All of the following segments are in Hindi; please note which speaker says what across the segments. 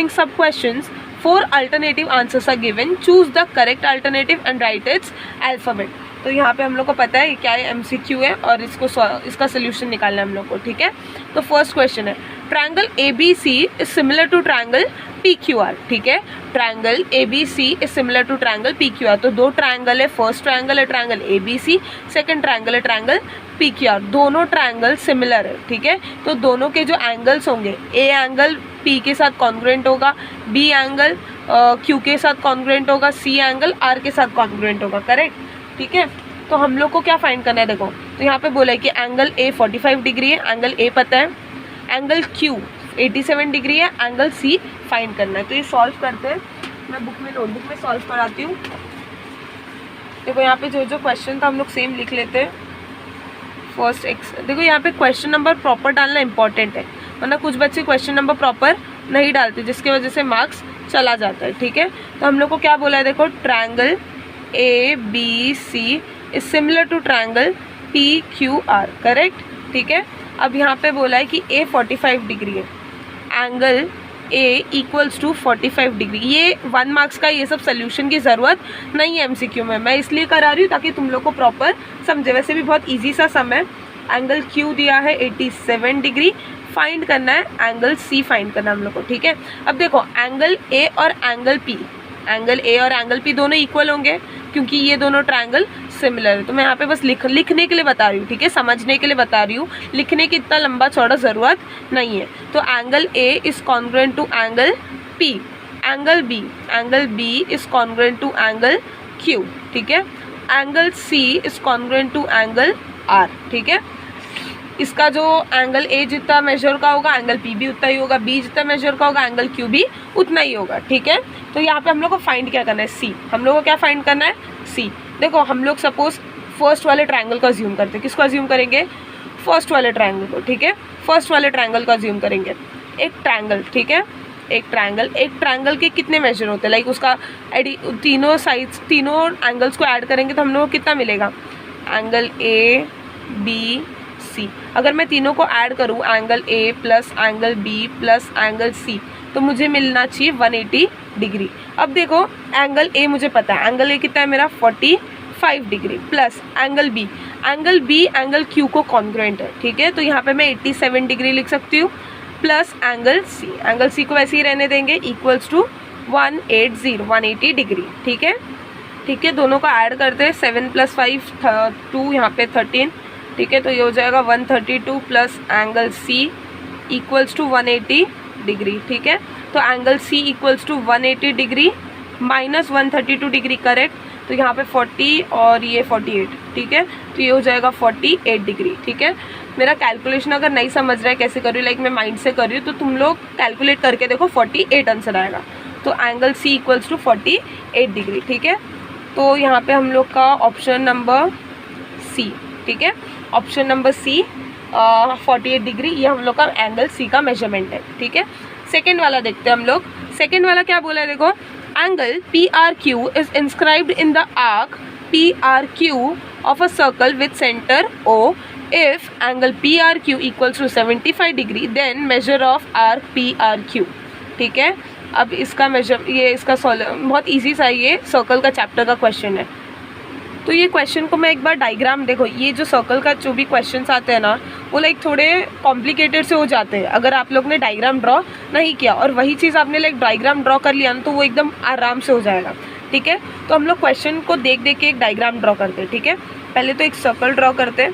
Speaker 1: Giving sub questions 4 alternative answers are given, choose the correct alternative and write its alphabet. तो यहाँ पे हम लोग को पता है क्या है, MCQ है और इसका सोल्यूशन निकालना है हम लोग को, ठीक है। तो फर्स्ट क्वेश्चन है triangle ABC is similar to triangle PQR, ठीक है। Triangle ABC is similar to triangle PQR। तो दो ट्रायंगल है, फर्स्ट ट्रायंगल है ट्रायंगल ABC, सेकंड ट्रायंगल है ट्रायंगल PQR। दोनों ट्रायंगल सिमिलर है, ठीक है। तो दोनों के जो एंगल्स होंगे, A एंगल P के साथ कॉन्ग्रुएंट होगा, B एंगल Q के साथ कॉन्ग्रुएंट होगा, C एंगल R के साथ कॉन्ग्रुएंट होगा, करेक्ट, ठीक है। तो हम लोग को क्या फाइंड करना है, देखो तो यहाँ पे बोला है कि एंगल A 45 डिग्री है, एंगल A पता है, एंगल Q 87 डिग्री है, एंगल C फाइंड करना है। तो ये सॉल्व करते हैं, मैं बुक में नोटबुक में सॉल्व कराती हूँ। देखो यहाँ पे जो जो क्वेश्चन था हम लोग सेम लिख लेते हैं। फर्स्ट देखो यहाँ पे क्वेश्चन नंबर प्रॉपर डालना इंपॉर्टेंट है, वरना कुछ बच्चे क्वेश्चन नंबर प्रॉपर नहीं डालते जिसकी वजह से मार्क्स चला जाता है, ठीक है। तो हम लोग को क्या बोला है, देखो triangle ABC is similar to triangle PQR, correct, ठीक है। अब यहाँ पे बोला है कि A 45 डिग्री है, angle A equals to 45 degree. ये 1 मार्क्स का ये सब सोल्यूशन की ज़रूरत नहीं है MCQ में, मैं इसलिए करा रही हूँ ताकि तुम लोग को प्रॉपर समझे। वैसे भी बहुत इजी सा सम है। एंगल Q दिया है 87 डिग्री, फाइंड करना है एंगल C फाइंड करना है हम लोग को, ठीक है। अब देखो एंगल A और एंगल P, एंगल A और एंगल P दोनों इक्वल होंगे क्योंकि ये दोनों ट्रायंगल सिमिलर है। तो मैं यहाँ पे बस लिखने के लिए बता रही हूँ, ठीक है, समझने के लिए बता रही हूँ, लिखने की इतना लंबा चौड़ा ज़रूरत नहीं है। तो angle A is congruent to angle P, angle B is congruent to angle Q, ठीक है। Angle C is congruent to angle R, ठीक है। इसका जो एंगल A जितना मेजर का होगा एंगल P भी उतना ही होगा, B जितना मेजर का होगा एंगल Q भी उतना ही होगा, ठीक है। तो यहाँ पे हम लोग को फाइंड क्या करना है, C। हम लोग को क्या फाइंड करना है, C। देखो हम लोग सपोज फर्स्ट वाले ट्रायंगल को अज्यूम करते हैं, किसको अज्यूम करेंगे, फर्स्ट वाले ट्रायंगल को, ठीक है। फर्स्ट वाले ट्रायंगल को अज्यूम करेंगे, एक ट्रायंगल, ठीक है, एक ट्रायंगल के कितने मेजर होते हैं, लाइक उसका तीनों साइड्स, तीनों एंगल्स को ऐड करेंगे तो हम लोग को कितना मिलेगा, एंगल A B C। अगर मैं तीनों को ऐड करूँ, angle A plus angle B plus angle C, तो मुझे मिलना चाहिए 180 डिग्री। अब देखो एंगल A मुझे पता है, एंगल A कितना है मेरा 45 degree, plus angle B angle Q को कॉन्ग्रुएंट है, ठीक है। तो यहाँ पे मैं 87 डिग्री लिख सकती हूँ, प्लस एंगल C को वैसे ही रहने देंगे, इक्वल्स टू 180 डिग्री, ठीक है, ठीक है। दोनों को ऐड करते हैं, 7 + 5 2, यहाँ पे 13, ठीक है। तो ये हो जाएगा 132 plus angle C equals to 180 degree, ठीक है। तो angle C equals to 180 degree minus 132 degree, correct. तो यहाँ पे 40 और ये 48, ठीक है। तो ये हो जाएगा 48 डिग्री, ठीक है। मेरा कैलकुलेशन अगर नहीं समझ रहा है कैसे कर रही हूँ, लाइक मैं माइंड से कर रही हूँ, तो तुम लोग कैलकुलेट करके देखो, 48 आंसर आएगा। तो angle C equals to 48 degree, ठीक है। तो यहाँ पे हम लोग का ऑप्शन नंबर C, ठीक है, ऑप्शन नंबर C 48 डिग्री, ये हम लोग का एंगल C का मेजरमेंट है, ठीक है। सेकेंड वाला देखते हैं हम लोग। सेकेंड वाला क्या बोला है, देखो angle PRQ is inscribed in the arc PRQ of a circle with centre O। If angle PRQ equals to 75 degree then measure of arc PRQ, ठीक है। अब इसका इसका बहुत ईजी सा, ये सर्कल का चैप्टर का क्वेश्चन है। तो ये क्वेश्चन को मैं एक बार डायग्राम, देखो ये जो सर्कल का जो भी क्वेश्चंस आते हैं ना, वो लाइक थोड़े कॉम्प्लिकेटेड से हो जाते हैं अगर आप लोग ने डायग्राम ड्रॉ नहीं किया, और वही चीज़ आपने लाइक डायग्राम ड्रॉ कर लिया ना तो वो एकदम आराम से हो जाएगा, ठीक है। तो हम लोग क्वेश्चन को देख के एक डायग्राम ड्रॉ करते हैं, ठीक है। पहले तो एक सर्कल ड्रॉ करते हैं,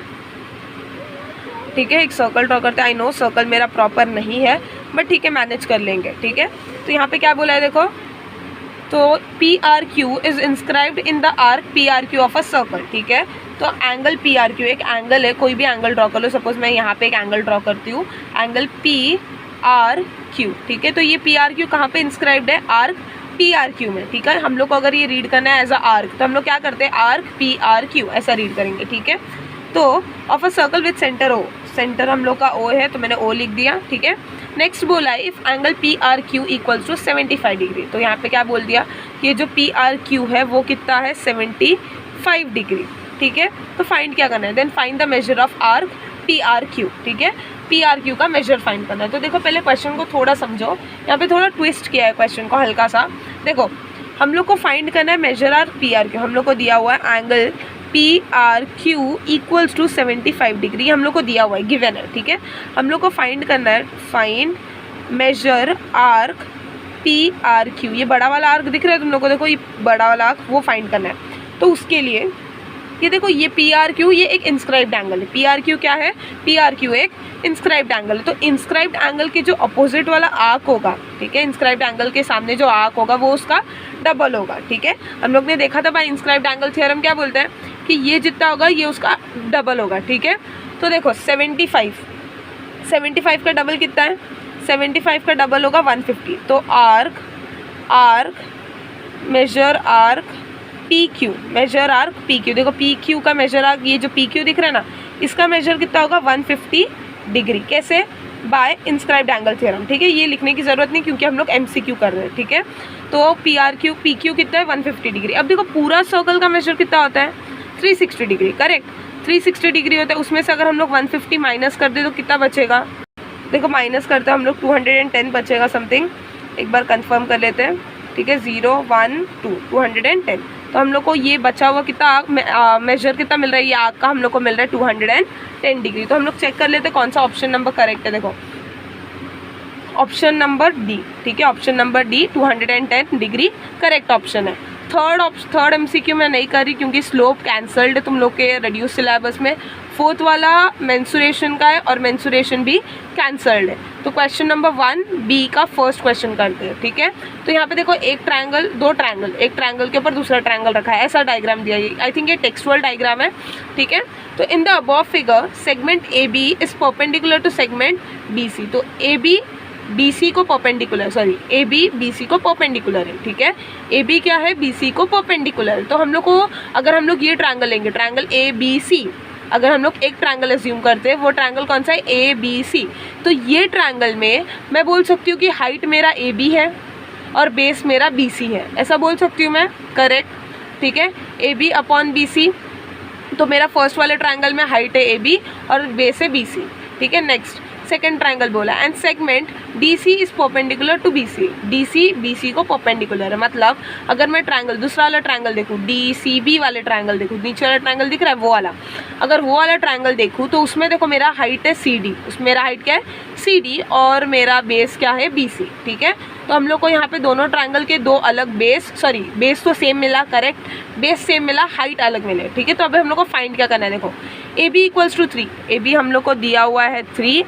Speaker 1: ठीक है, एक सर्कल ड्रॉ करते हैं। आई नो सर्कल मेरा प्रॉपर नहीं है बट ठीक है, मैनेज कर लेंगे, ठीक है। तो यहाँ पे क्या बोला है, देखो तो PRQ is inscribed in the arc PRQ of a circle, ठीक है। तो एंगल PRQ एक एंगल है, कोई भी एंगल ड्रॉ कर लो, सपोज मैं यहाँ पे एक एंगल ड्रॉ करती हूँ, एंगल PRQ, ठीक है। तो ये PRQ कहाँ पे इंस्क्राइब्ड है, आर्क PRQ में, ठीक है। हम लोग को अगर ये रीड करना है एज अ आर्क, तो हम लोग क्या करते हैं, आर्क PRQ ऐसा रीड करेंगे, ठीक है। तो of a circle with centre O, centre हम लोग का O है तो मैंने O लिख दिया, ठीक है। नेक्स्ट बोला है if angle PRQ equals to 75 degree, तो यहाँ पे क्या बोल दिया कि ये जो PRQ है वो कितना है 75 डिग्री, ठीक है। तो फाइंड क्या करना है, then find the measure of arc PRQ, ठीक है। PRQ का मेजर फाइंड करना है। तो देखो पहले क्वेश्चन को थोड़ा समझो, यहाँ पे थोड़ा ट्विस्ट किया है क्वेश्चन को हल्का सा। देखो हम लोग को फाइंड करना है मेजर आर PRQ, हम लोग को दिया हुआ है angle PRQ equals to 75 degree, हम लोग को दिया हुआ है, गिवन है, ठीक है। हम लोग को फाइंड करना है, फाइंड मेजर आर्क PRQ, ये बड़ा वाला आर्क दिख रहा है तुम लोग को, देखो ये बड़ा वाला आर्क, वो फाइंड करना है। तो उसके लिए ये देखो ये PRQ ये एक इंस्क्राइब्ड एंगल है। PRQ क्या है? PRQ एक इंस्क्राइब्ड एंगल है। तो इंस्क्राइब्ड एंगल के जो अपोजिट वाला आर्क होगा, ठीक है, इंस्क्राइब्ड एंगल के सामने जो आर्क होगा वो उसका डबल होगा, ठीक है। हम लोग ने देखा था बाय इंस्क्राइब्ड एंगल थ्योरम क्या बोलते हैं कि ये जितना होगा ये उसका डबल होगा, ठीक है। तो देखो 75 का डबल कितना है? 75 का डबल होगा 150। तो arc major arc PQ, major arc PQ, देखो PQ का मेजर आर्क, ये जो PQ दिख रहा है ना, इसका मेजर कितना होगा? 150 डिग्री। कैसे? बाय इंस्क्राइब्ड एंगल थ्योरम, ठीक है। ये लिखने की जरूरत नहीं क्योंकि हम लोग MCQ कर रहे हैं, ठीक है। तो PQ कितना है? 150 डिग्री। अब देखो पूरा सर्कल का मेजर कितना होता है? 360 डिग्री, करेक्ट। 360 डिग्री होता है, उसमें से अगर हम लोग 150 माइनस कर दे तो कितना बचेगा? देखो माइनस करते हैं हम लोग 210 बचेगा समथिंग, एक बार कंफर्म कर लेते हैं, ठीक है। 0 1 2 210। तो हम लोग को ये बचा हुआ कितना मेजर कितना मिल रहा है? ये आग का हम लोग को मिल रहा है 210 डिग्री। तो हम लोग चेक कर लेते हैं कौन सा ऑप्शन नंबर करेक्ट है। देखो ऑप्शन नंबर डी, ठीक है, option number D 210 degree correct option है। थर्ड MCQ मैं नहीं कर रही क्योंकि स्लोप कैंसल्ड है तुम लोग के रिड्यूस सिलेबस में। फोर्थ वाला मेंसुरेशन का है और मेंसुरेशन भी कैंसल्ड है। तो क्वेश्चन नंबर 1B का फर्स्ट क्वेश्चन करते हैं, ठीक है। तो यहाँ पे देखो एक ट्रायंगल, दो ट्रायंगल, एक ट्रायंगल के ऊपर दूसरा ट्रायंगल रखा है, ऐसा डायग्राम दिया है। आई थिंक ये टेक्सचुअल डायग्राम है, ठीक है। तो in the above figure segment AB is perpendicular to segment BC। तो AB BC को परपेंडिकुलर, AB BC को परपेंडिकुलर है, ठीक है। AB क्या है? BC को परपेंडिकुलर। तो हम लोग को अगर हम लोग ये ट्रायंगल लेंगे, ट्रायंगल ABC, अगर हम लोग एक ट्रायंगल अज्यूम करते हैं, वो ट्रायंगल कौन सा है? ABC। तो ये ट्रायंगल में मैं बोल सकती हूँ कि हाइट मेरा AB है और बेस मेरा BC है, ऐसा बोल सकती हूँ मैं, करेक्ट, ठीक है। AB अपॉन BC, तो मेरा फर्स्ट वाले ट्रायंगल में हाइट है AB और बेस है BC, ठीक है। नेक्स्ट सेकेंड ट्रायंगल बोला, and segment DC is perpendicular to BC, DC BC को परपेंडिकुलर है। मतलब अगर मैं ट्रायंगल, दूसरा वाला ट्रायंगल देखूँ, DCB वाले ट्रायंगल देखूँ, नीचे वाला ट्रायंगल दिख रहा है वो वाला, अगर वो वाला ट्रायंगल देखूँ तो उसमें देखो मेरा हाइट है CD, उसमें मेरा हाइट क्या है? CD, और मेरा बेस क्या है? BC, ठीक है। तो हम लोग को यहाँ पे दोनों ट्रायंगल के दो अलग बेस तो सेम मिला, करेक्ट, बेस सेम मिला, हाइट अलग मिले, ठीक है। तो अभी हम लोग को फाइंड क्या करना है? देखो AB इक्वल्स टू 3, AB हम लोग को दिया हुआ है 3,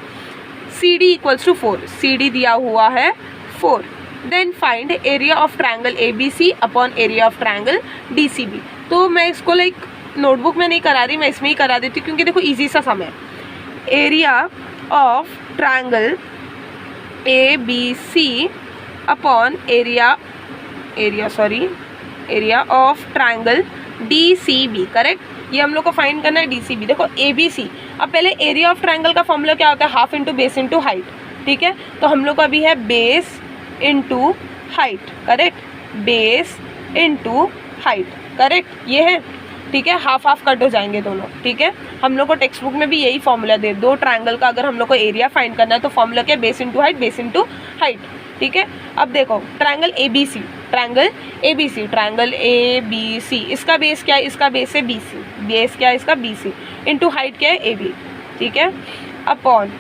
Speaker 1: CD इक्वल्स टू 4, CD दिया हुआ है 4। Then find area of triangle ABC upon area of triangle DCB। तो मैं इसको लाइक नोटबुक में नहीं करा रही, मैं इसमें ही करा देती हूँ क्योंकि देखो इजी सा सम है। Area of triangle ABC upon area of triangle DCB, correct. ये हम लोग को फाइंड करना है DCB। देखो ABC, अब पहले एरिया ऑफ ट्रायंगल का फॉर्मूला क्या होता है? Half into base into height, ठीक है। तो हम लोग को अभी है base into height, correct, base into height, correct, ये है, ठीक है। हाफ हाफ कट हो जाएंगे दोनों, ठीक है। हम लोग को टेक्स्ट बुक में भी यही फॉर्मूला दे, दो ट्रायंगल का अगर हम लोग को एरिया फाइंड करना है तो फॉर्मूला क्या है? Base into height, base into height, ठीक है। अब देखो ट्रायंगल ABC, ट्रायंगल ABC, इसका बेस क्या है? इसका बेस है BC, बेस क्या है इसका? BC, इंटू हाइट क्या है? AB, ठीक है। अपॉन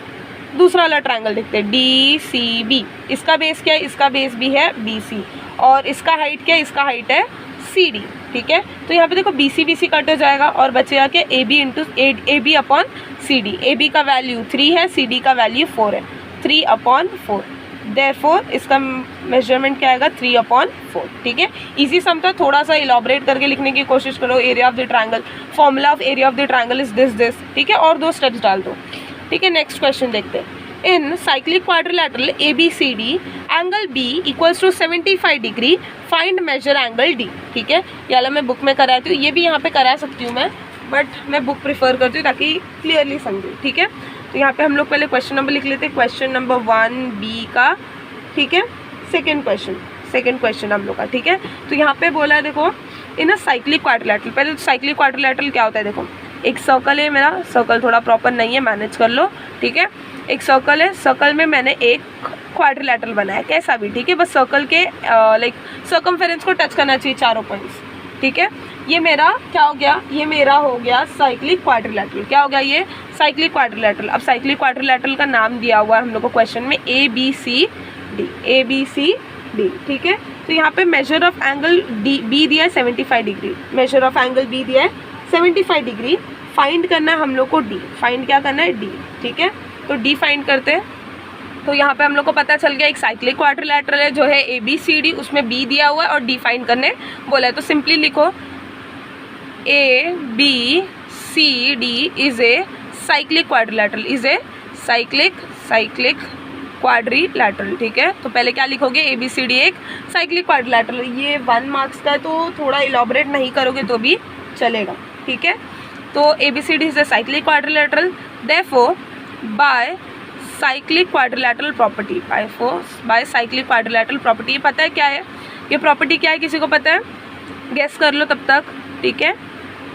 Speaker 1: दूसरा वाला ट्रायंगल देखते हैं DCB, इसका बेस क्या है? इसका बेस भी है BC, और इसका हाइट क्या है? इसका हाइट है CD, ठीक है। तो यहाँ पे देखो BC कट हो जाएगा और बचेगा क्या? AB upon CD। AB का वैल्यू 3 है, CD का वैल्यू 4 है, 3 अपॉन 4। देयरफॉर इसका मेजरमेंट क्या आएगा? 3 अपॉन 4, ठीक है। इजी सम था, थोड़ा सा इलाबोरेट करके लिखने की कोशिश करो। Area of the triangle, formula of area of the triangle is this, ठीक है, और 2 स्टेप्स डाल दो, ठीक है। नेक्स्ट क्वेश्चन देखते हैं। In cyclic quadrilateral ABCD angle B equals to 75 degree, find measure angle D, ठीक है। ये वाला मैं बुक में कराती हूँ, ये भी यहाँ पे करा सकती हूँ मैं, बट मैं बुक प्रिफर करती हूँ ताकि क्लियरली समझूँ, ठीक है। तो यहाँ पे हम लोग पहले क्वेश्चन नंबर लिख लेते हैं, क्वेश्चन नंबर 1B का, ठीक है। सेकेंड क्वेश्चन हम लोग का, ठीक है। तो यहाँ पे बोला है देखो इन अ साइक्लिक क्वाड्रिलेटरल, पहले साइक्लिक क्वाड्रिलेटरल क्या होता है? देखो एक सर्कल है मेरा, सर्कल थोड़ा प्रॉपर नहीं है, मैनेज कर लो, ठीक है। एक सर्कल है, सर्कल में मैंने एक क्वाड्रिलैटरल बनाया, कैसा भी, ठीक है। बस सर्कल के लाइक सर्कमफेरेंस को टच करना चाहिए चारों पॉइंट्स, ठीक है। ये मेरा क्या हो गया, ये मेरा हो गया साइक्लिक क्वाड्रिलैटरल। क्या हो गया ये साइक्लिक क्वाड्रिलैटरल। अब साइक्लिक क्वाड्रिलैटरल का नाम दिया हुआ है हम लोग को क्वेश्चन में ABCD, ठीक है। तो यहाँ पे मेजर ऑफ एंगल बी दिया है 75 degree, measure of angle B दिया है 75 डिग्री। फाइंड करना है हम लोग को डी, फाइंड क्या करना है डी, ठीक है। तो डी फाइंड करते हैं। तो यहाँ पे हम लोग को पता चल गया एक साइक्लिक क्वाड्रिलैटरल है जो है ABCD, उसमें बी दिया हुआ है और डी फाइंड करने बोला है। तो सिंपली लिखो ABCD is a cyclic quadrilateral, is a cyclic quadrilateral, ठीक है। तो पहले क्या लिखोगे, ABCD एक साइक्लिक क्वाड्रिलैटरल। ये 1 मार्क्स का है तो थोड़ा इलॉबरेट नहीं करोगे तो भी चलेगा, ठीक है। तो ABCD is a cyclic quadrilateral, therefore by cyclic quadrilateral property, by cyclic quadrilateral property. ये पता है क्या है, ये प्रॉपर्टी क्या है, किसी को पता है, गेस कर लो तब तक, ठीक है।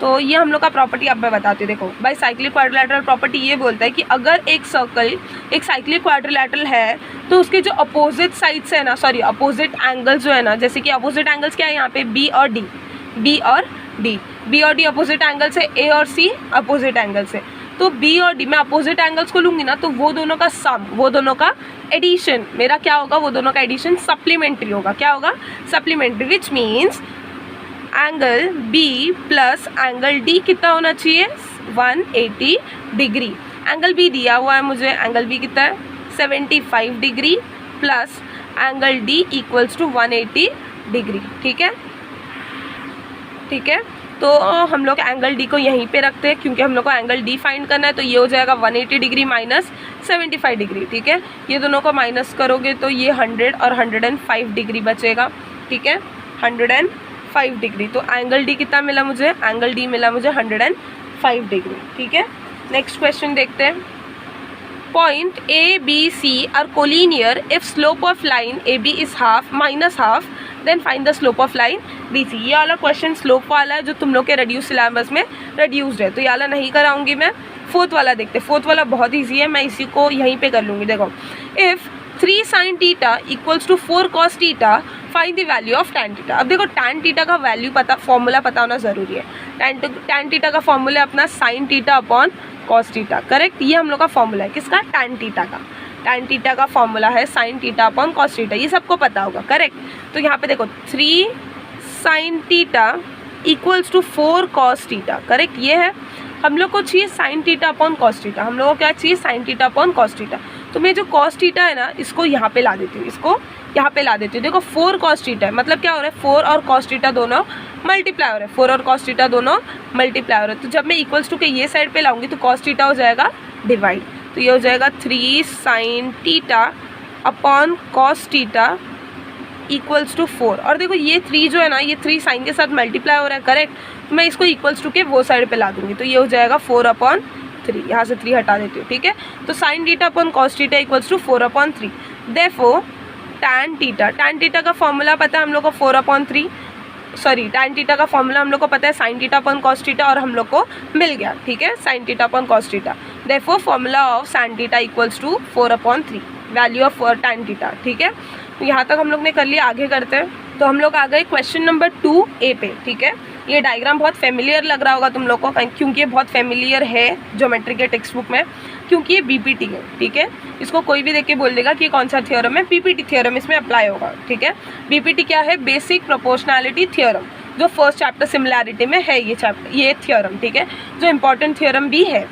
Speaker 1: तो ये हम लोग का प्रॉपर्टी अब मैं बताती हूँ। देखो बाय साइक्लिक क्वाड्रिलैटरल प्रॉपर्टी ये बोलता है कि अगर एक सर्कल एक साइक्लिक क्वाड्रिलैटरल है तो उसके जो अपोजिट साइड्स है ना, सॉरी अपोजिट एंगल्स जो है ना, जैसे कि अपोजिट एंगल्स क्या है यहाँ पे बी और डी अपोजिट एंगल्स है, ए और सी अपोजिट एंगल्स है। तो बी और डी मैं अपोजिट एंगल्स को लूँगी ना तो वो दोनों का सम, वो दोनों का एडिशन मेरा क्या होगा, वो दोनों का एडिशन सप्लीमेंट्री होगा। क्या होगा, supplementary, which means angle B plus angle D कितना होना चाहिए 180 डिग्री। एंगल बी दिया हुआ है मुझे, एंगल बी कितना है 75 degree plus angle D equals to 180 degree, ठीक है, ठीक है। तो हम लोग एंगल डी को यहीं पे रखते हैं क्योंकि हम लोग को एंगल डी फाइंड करना है। तो ये हो जाएगा 180 डिग्री माइनस 75 डिग्री, ठीक है। ये दोनों को माइनस करोगे तो ये 100 और 105 डिग्री बचेगा, ठीक है, 105 डिग्री। तो एंगल डी कितना मिला मुझे, एंगल डी मिला मुझे 105 डिग्री, ठीक है। नेक्स्ट क्वेश्चन देखते हैं। Point ABC are collinear if slope of line AB is half minus half, then find the slope of line BC। ये वाला क्वेश्चन स्लोप वाला है जो तुम लोग के रिड्यूस सिलेबस में रिड्यूस्ड है, तो ये वाला नहीं कराऊंगी मैं। फोर्थ वाला देखते हैं, फोर्थ वाला बहुत ईजी है, मैं इसी को यहीं पे कर लूँगी। देखो if 3 sin theta equals to 4 cos theta find the value of tan theta. अब देखो tan थीटा का वैल्यू पता, फॉर्मूला पता होना ज़रूरी है। tan थीटा का फॉर्मूला है अपना sin theta upon cos theta, correct. ये हम लोग का फॉर्मूला है किसका, tan थीटा का। tan थीटा का फॉर्मूला है sin theta upon cos theta, ये सबको पता होगा, करेक्ट। तो यहाँ पे देखो 3 sin theta equals to 4 cos theta, correct. ये है हम लोग को चाहिए sin theta upon cos theta, हम लोग को क्या चाहिए sin theta upon cos theta. तो मैं जो cos थीटा है ना इसको यहाँ पे ला देती हूँ, इसको यहाँ पे ला देती हूँ। देखो 4 cos थीटा है, मतलब क्या हो रहा है 4 और cos थीटा दोनों मल्टीप्लाई हो रहे हैं, 4 और cos थीटा दोनों मल्टीप्लाई हो रहे हैं। तो जब मैं इक्वल्स टू के ये साइड पे लाऊंगी तो cos थीटा हो जाएगा डिवाइड, तो ये हो जाएगा 3 sin theta upon cos theta equals to 4। और देखो ये 3 जो है ना ये 3 साइन के साथ मल्टीप्लाई हो रहा है, करेक्ट। तो मैं इसको इक्वल्स टू के वो साइड पे ला दूंगी, तो ये हो जाएगा 4/3, यहाँ से 3 हटा देती हूँ, ठीक है। तो sin theta upon cos theta equals to 4/3। Therefore tan theta का फॉर्मूला पता है हम लोग को 4/3, सॉरी tan थीटा का फॉर्मूला हम लोग को पता है sin theta upon cos theta, और हम लोग को मिल गया, ठीक है, sin theta upon cos theta. Therefore formula of sin theta equals to 4/3, value of tan theta, ठीक है। तो यहाँ तक हम लोग ने कर लिया, आगे करते हैं। तो हम लोग आ गए क्वेश्चन नंबर 2A पे, ठीक है। ये डायग्राम बहुत फेमिलियर लग रहा होगा तुम लोग को क्योंकि ये बहुत फेमिलियर है ज्योमेट्री के टेक्स्ट बुक में, क्योंकि ये BPT है, ठीक है। इसको कोई भी देख के बोल देगा कि कौन सा थ्योरम है, PPT थ्योरम इसमें अप्लाई होगा, ठीक है। BPT क्या है, बेसिक प्रोपोर्शनैलिटी थ्योरम, जो फर्स्ट चैप्टर सिमिलैरिटी में है ये थ्योरम, ठीक है, जो इंपॉर्टेंट थ्योरम भी है।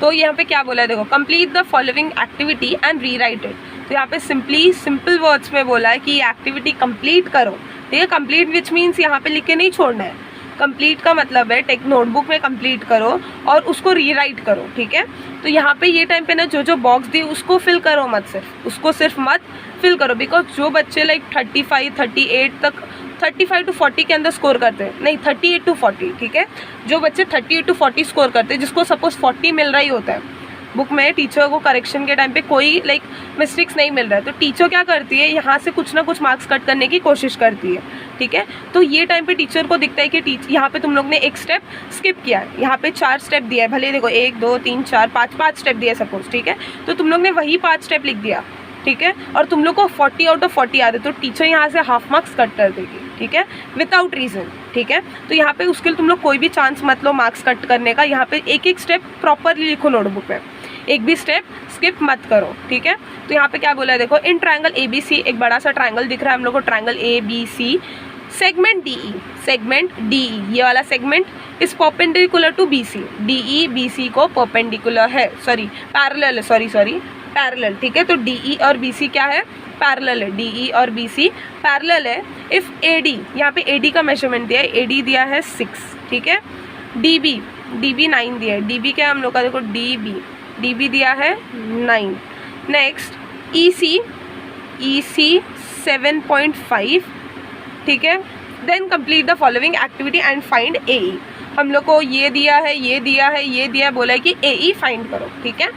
Speaker 1: तो यहाँ पे क्या बोला है, देखो complete the following activity and rewrite it. तो यहाँ पे सिंपल वर्ड्स में बोला है कि ये एक्टिविटी कंप्लीट करो, ठीक है। कंप्लीट विच मीन्स यहाँ पे लिख के नहीं छोड़ना है, कंप्लीट का मतलब है टेक नोटबुक में कंप्लीट करो और उसको रीराइट करो, ठीक है। तो यहाँ पे ये टाइम पे ना जो बॉक्स दी उसको फिल करो मत, उसको सिर्फ मत फिल करो, बिकॉज जो बच्चे लाइक 35 38 तक 35 to 40 के अंदर स्कोर करते हैं, नहीं 38 to 40, ठीक है। जो बच्चे 38 to 40 स्कोर करते हैं, जिसको सपोज 40 मिल रहा ही होता है बुक में, टीचर को करेक्शन के टाइम पे कोई मिस्टेक्स नहीं मिल रहा है, तो टीचर क्या करती है यहाँ से कुछ ना कुछ मार्क्स कट करने की कोशिश करती है, ठीक है। तो ये टाइम पे टीचर को दिखता है कि यहाँ पे तुम लोग ने एक स्टेप स्किप किया है, यहाँ पे 4 स्टेप दिया है, भले देखो 1 2 3 4 5 स्टेप दिया है सपोज, ठीक है। तो तुम लोग ने वही 5 स्टेप लिख दिया, ठीक है, और तुम लोग को 40 आउट ऑफ 40 आ रहे, तो टीचर यहाँ से हाफ मार्क्स कट कर देगी, ठीक है, विदाउट रीज़न, ठीक है। तो यहाँ पे उसके लिए तुम लोग कोई भी चांस मत लो मार्क्स कट करने का, यहाँ पे एक एक स्टेप प्रॉपरली लिखो नोटबुक में, एक भी स्टेप स्किप मत करो, ठीक है। तो यहाँ पे क्या बोला है देखो, इन ट्रायंगल ABC, एक बड़ा सा ट्रायंगल दिख रहा है हम लोग को, ट्रायंगल ABC, सेगमेंट DE, ये वाला segment is perpendicular to BC, DE BC को परपेंडिकुलर है, पैरेलल है, पैरेलल, ठीक है। तो DE और BC क्या है, पैरेलल है, DE और BC पैरेलल है। इफ AD, यहाँ पे AD का मेजरमेंट दिया है, AD दिया है 6, ठीक है। DB 9 दिया है, DB क्या है हम लोग का देखो, DB दिया है 9। नेक्स्ट EC 7.5, ठीक है। Then complete the following activity and find AE, हम लोग को ये दिया है, बोला है कि AE फाइंड करो, ठीक है।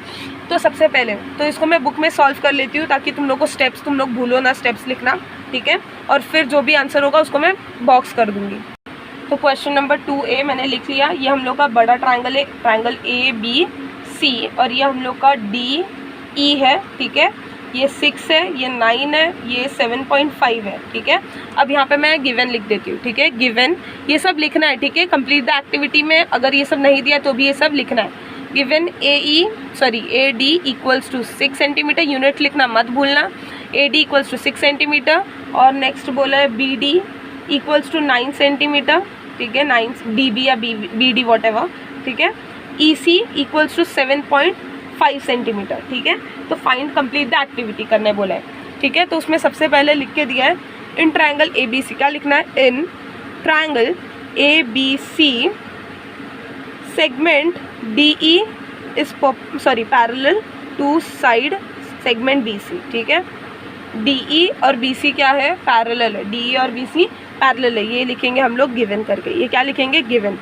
Speaker 1: तो सबसे पहले तो इसको मैं बुक में सॉल्व कर लेती हूँ ताकि तुम लोग को स्टेप्स, तुम लोग भूलो ना स्टेप्स लिखना, ठीक है, और फिर जो भी आंसर होगा उसको मैं बॉक्स कर दूँगी। तो क्वेश्चन नंबर 2A मैंने लिख लिया, ये हम लोग का बड़ा ट्रायंगल है, ट्रायंगल ABC, और ये हम लोग का DE है, ठीक है, ये 6 है, ये 9 है, ये 7.5 है, ठीक है। अब यहाँ पे मैं गिवन लिख देती हूँ, ठीक है, गिवन ये सब लिखना है, ठीक है। कंप्लीट द एक्टिविटी में अगर ये सब नहीं दिया तो भी ये सब लिखना है। Given AD equals to 6 centimetre, unit लिखना मत भूलना, AD इक्वल्स टू 6 सेंटीमीटर, और नेक्स्ट बोला है BD इक्वल्स टू 9 सेंटीमीटर, ठीक है, 9 DB या BD वॉट एवर, ठीक है। EC इक्वल्स टू 7.5 सेंटीमीटर, ठीक है। तो फाइंड कंप्लीट द एक्टिविटी करने बोला है, ठीक है। तो उसमें सबसे पहले लिख के दिया है इन ट्रायंगल ABC, क्या लिखना है, in triangle ABC segment DE is parallel to side segment BC, ठीक है। DE और BC क्या है, पैरेलल है, DE और BC पैरेलल है, ये लिखेंगे हम लोग गिवन करके, ये क्या लिखेंगे, गिवन,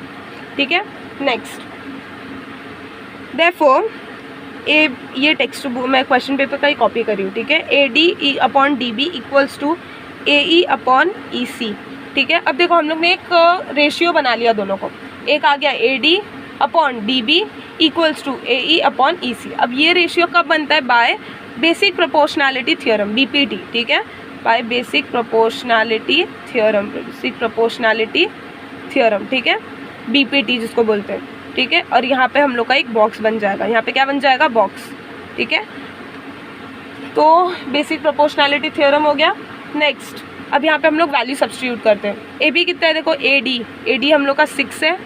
Speaker 1: ठीक है। नेक्स्ट देयरफॉर ये टेक्स्ट बुक मैं क्वेश्चन पेपर का ही कॉपी करी हूँ, ठीक है। AD upon DB equals to AE upon EC, ठीक है। अब देखो हम लोग ने एक रेशियो बना लिया दोनों को, एक आ गया AD upon DB equals to AE upon EC। अब ये रेशियो कब बनता है, by basic proportionality theorem, BPT, ठीक है, बाय बेसिक प्रोपोर्शनैलिटी थ्योरम, ठीक है, BPT जिसको बोलते हैं, ठीक है। और यहाँ पे हम लोग का एक बॉक्स बन जाएगा, यहाँ पे क्या बन जाएगा, बॉक्स, ठीक है। तो बेसिक प्रोपोर्शनैलिटी थ्योरम हो गया। नेक्स्ट अब यहाँ पे हम लोग वैल्यू सब्स्टिट्यूट करते हैं। AB कितना है देखो, AD हम लोग का 6 है,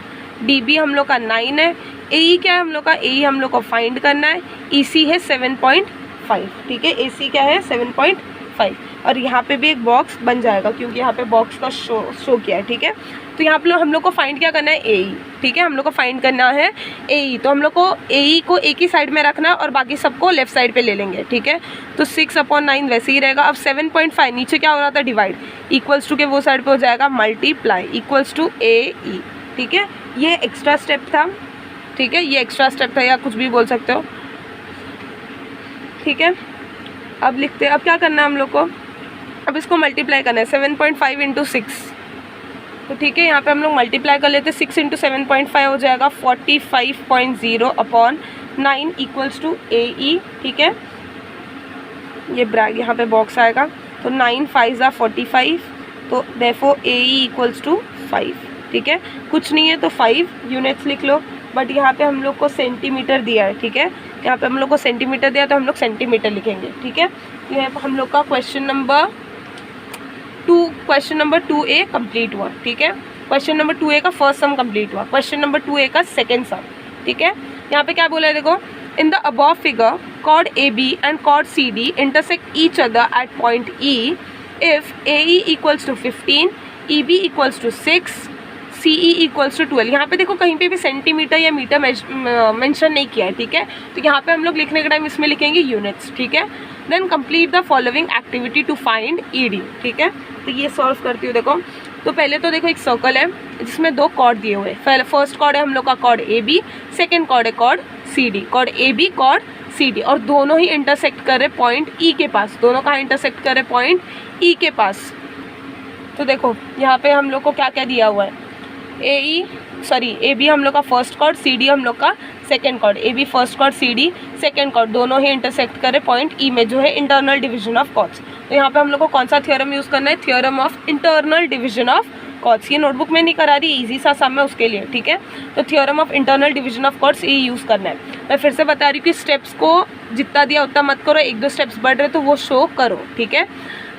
Speaker 1: DB हम लोग का 9 है, AE क्या है हम लोग का, AE हम लोग को फाइंड करना है, EC है 7.5, ठीक है, AC क्या है 7.5, और यहाँ पे भी एक बॉक्स बन जाएगा क्योंकि यहाँ पे बॉक्स का शो किया है, ठीक है। तो यहाँ पे हम लोग को फाइंड क्या करना है, AE, ठीक है, हम लोग को फाइंड करना है AE। तो हम लोग को AE को एक ही साइड में रखना है और बाकी सबको लेफ्ट साइड पे ले लेंगे, ठीक है। तो 6/9 वैसे ही रहेगा। अब 7.5 नीचे क्या हो रहा था, डिवाइड, इक्वल्स टू के वो साइड पे हो जाएगा मल्टीप्लाई, इक्वल्स टू AE, ठीक है। ये एक्स्ट्रा स्टेप था, ठीक है, ये एक्स्ट्रा स्टेप था या कुछ भी बोल सकते हो, ठीक है। अब लिखते हैं, अब क्या करना है हम लोग को, अब इसको मल्टीप्लाई करना है 7.5 इंटू 6, तो ठीक है, यहाँ पे हम लोग मल्टीप्लाई कर लेते हैं, 6 इंटू 7.5 हो जाएगा 45.0 अपॉन 9 इक्वल्स टू AE, ठीक है। ये ब्रैग यहाँ पे बॉक्स आएगा, तो 9 5 ज़ा 45, तो देयरफॉर AE इक्वल्स टू 5, ठीक है। कुछ नहीं है तो 5 यूनिट्स लिख लो, बट यहाँ पे हम लोग को सेंटीमीटर दिया है, ठीक है, यहाँ पे हम लोग को सेंटीमीटर दिया तो हम लोग सेंटीमीटर लिखेंगे, ठीक है। ये हम लोग का क्वेश्चन नंबर 2A कंप्लीट हुआ, ठीक है। क्वेश्चन नंबर 2A का फर्स्ट सम कंप्लीट हुआ, क्वेश्चन नंबर 2A का सेकंड सम, ठीक है। यहाँ पे क्या बोला है देखो, इन the above figure chord AB and chord CD intersect each other at point E if AE equals to 15, EB equals to 6, CE equals to 12। यहाँ पे देखो कहीं पे भी सेंटीमीटर या मीटर मेंशन नहीं किया है, ठीक है। तो यहाँ पे हम लोग लिखने के टाइम इसमें लिखेंगे यूनिट्स, ठीक है। Then complete the following activity to find ED, ठीक है। तो ये सॉल्व करती हूँ देखो। तो पहले तो देखो एक सर्कल है जिसमें 2 कॉर्ड दिए हुए हैं। फर्स्ट कॉर्ड है हम लोग का कॉर्ड AB, सेकेंड कॉर्ड है chord CD, chord AB chord CD, और दोनों ही इंटरसेक्ट कर रहे पॉइंट E के पास। दोनों कहाँ इंटरसेक्ट कर रहे, पॉइंट E के पास, तो देखो यहाँ पे हम लोग को क्या क्या दिया हुआ है, ए बी हम लोग का फर्स्ट कॉर्ड, सी डी हम लोग का second chord. A B first chord, C D second chord, दोनों ही इंटरसेक्ट करे पॉइंट ई में जो है इंटरनल डिवीजन ऑफ कॉर्ड्स। तो यहाँ पे हम लोग को कौन सा थ्योरम यूज़ करना है, theorem of internal division of chords. ये नोटबुक में नहीं करा रही, इजी सा सम है उसके लिए, ठीक है। तो theorem of internal division of chords ये यूज़ करना है। मैं फिर से बता रही हूँ कि स्टेप्स को जितना दिया उतना मत करो, 1-2 स्टेप्स बढ़ रहे तो वो शो करो, ठीक है।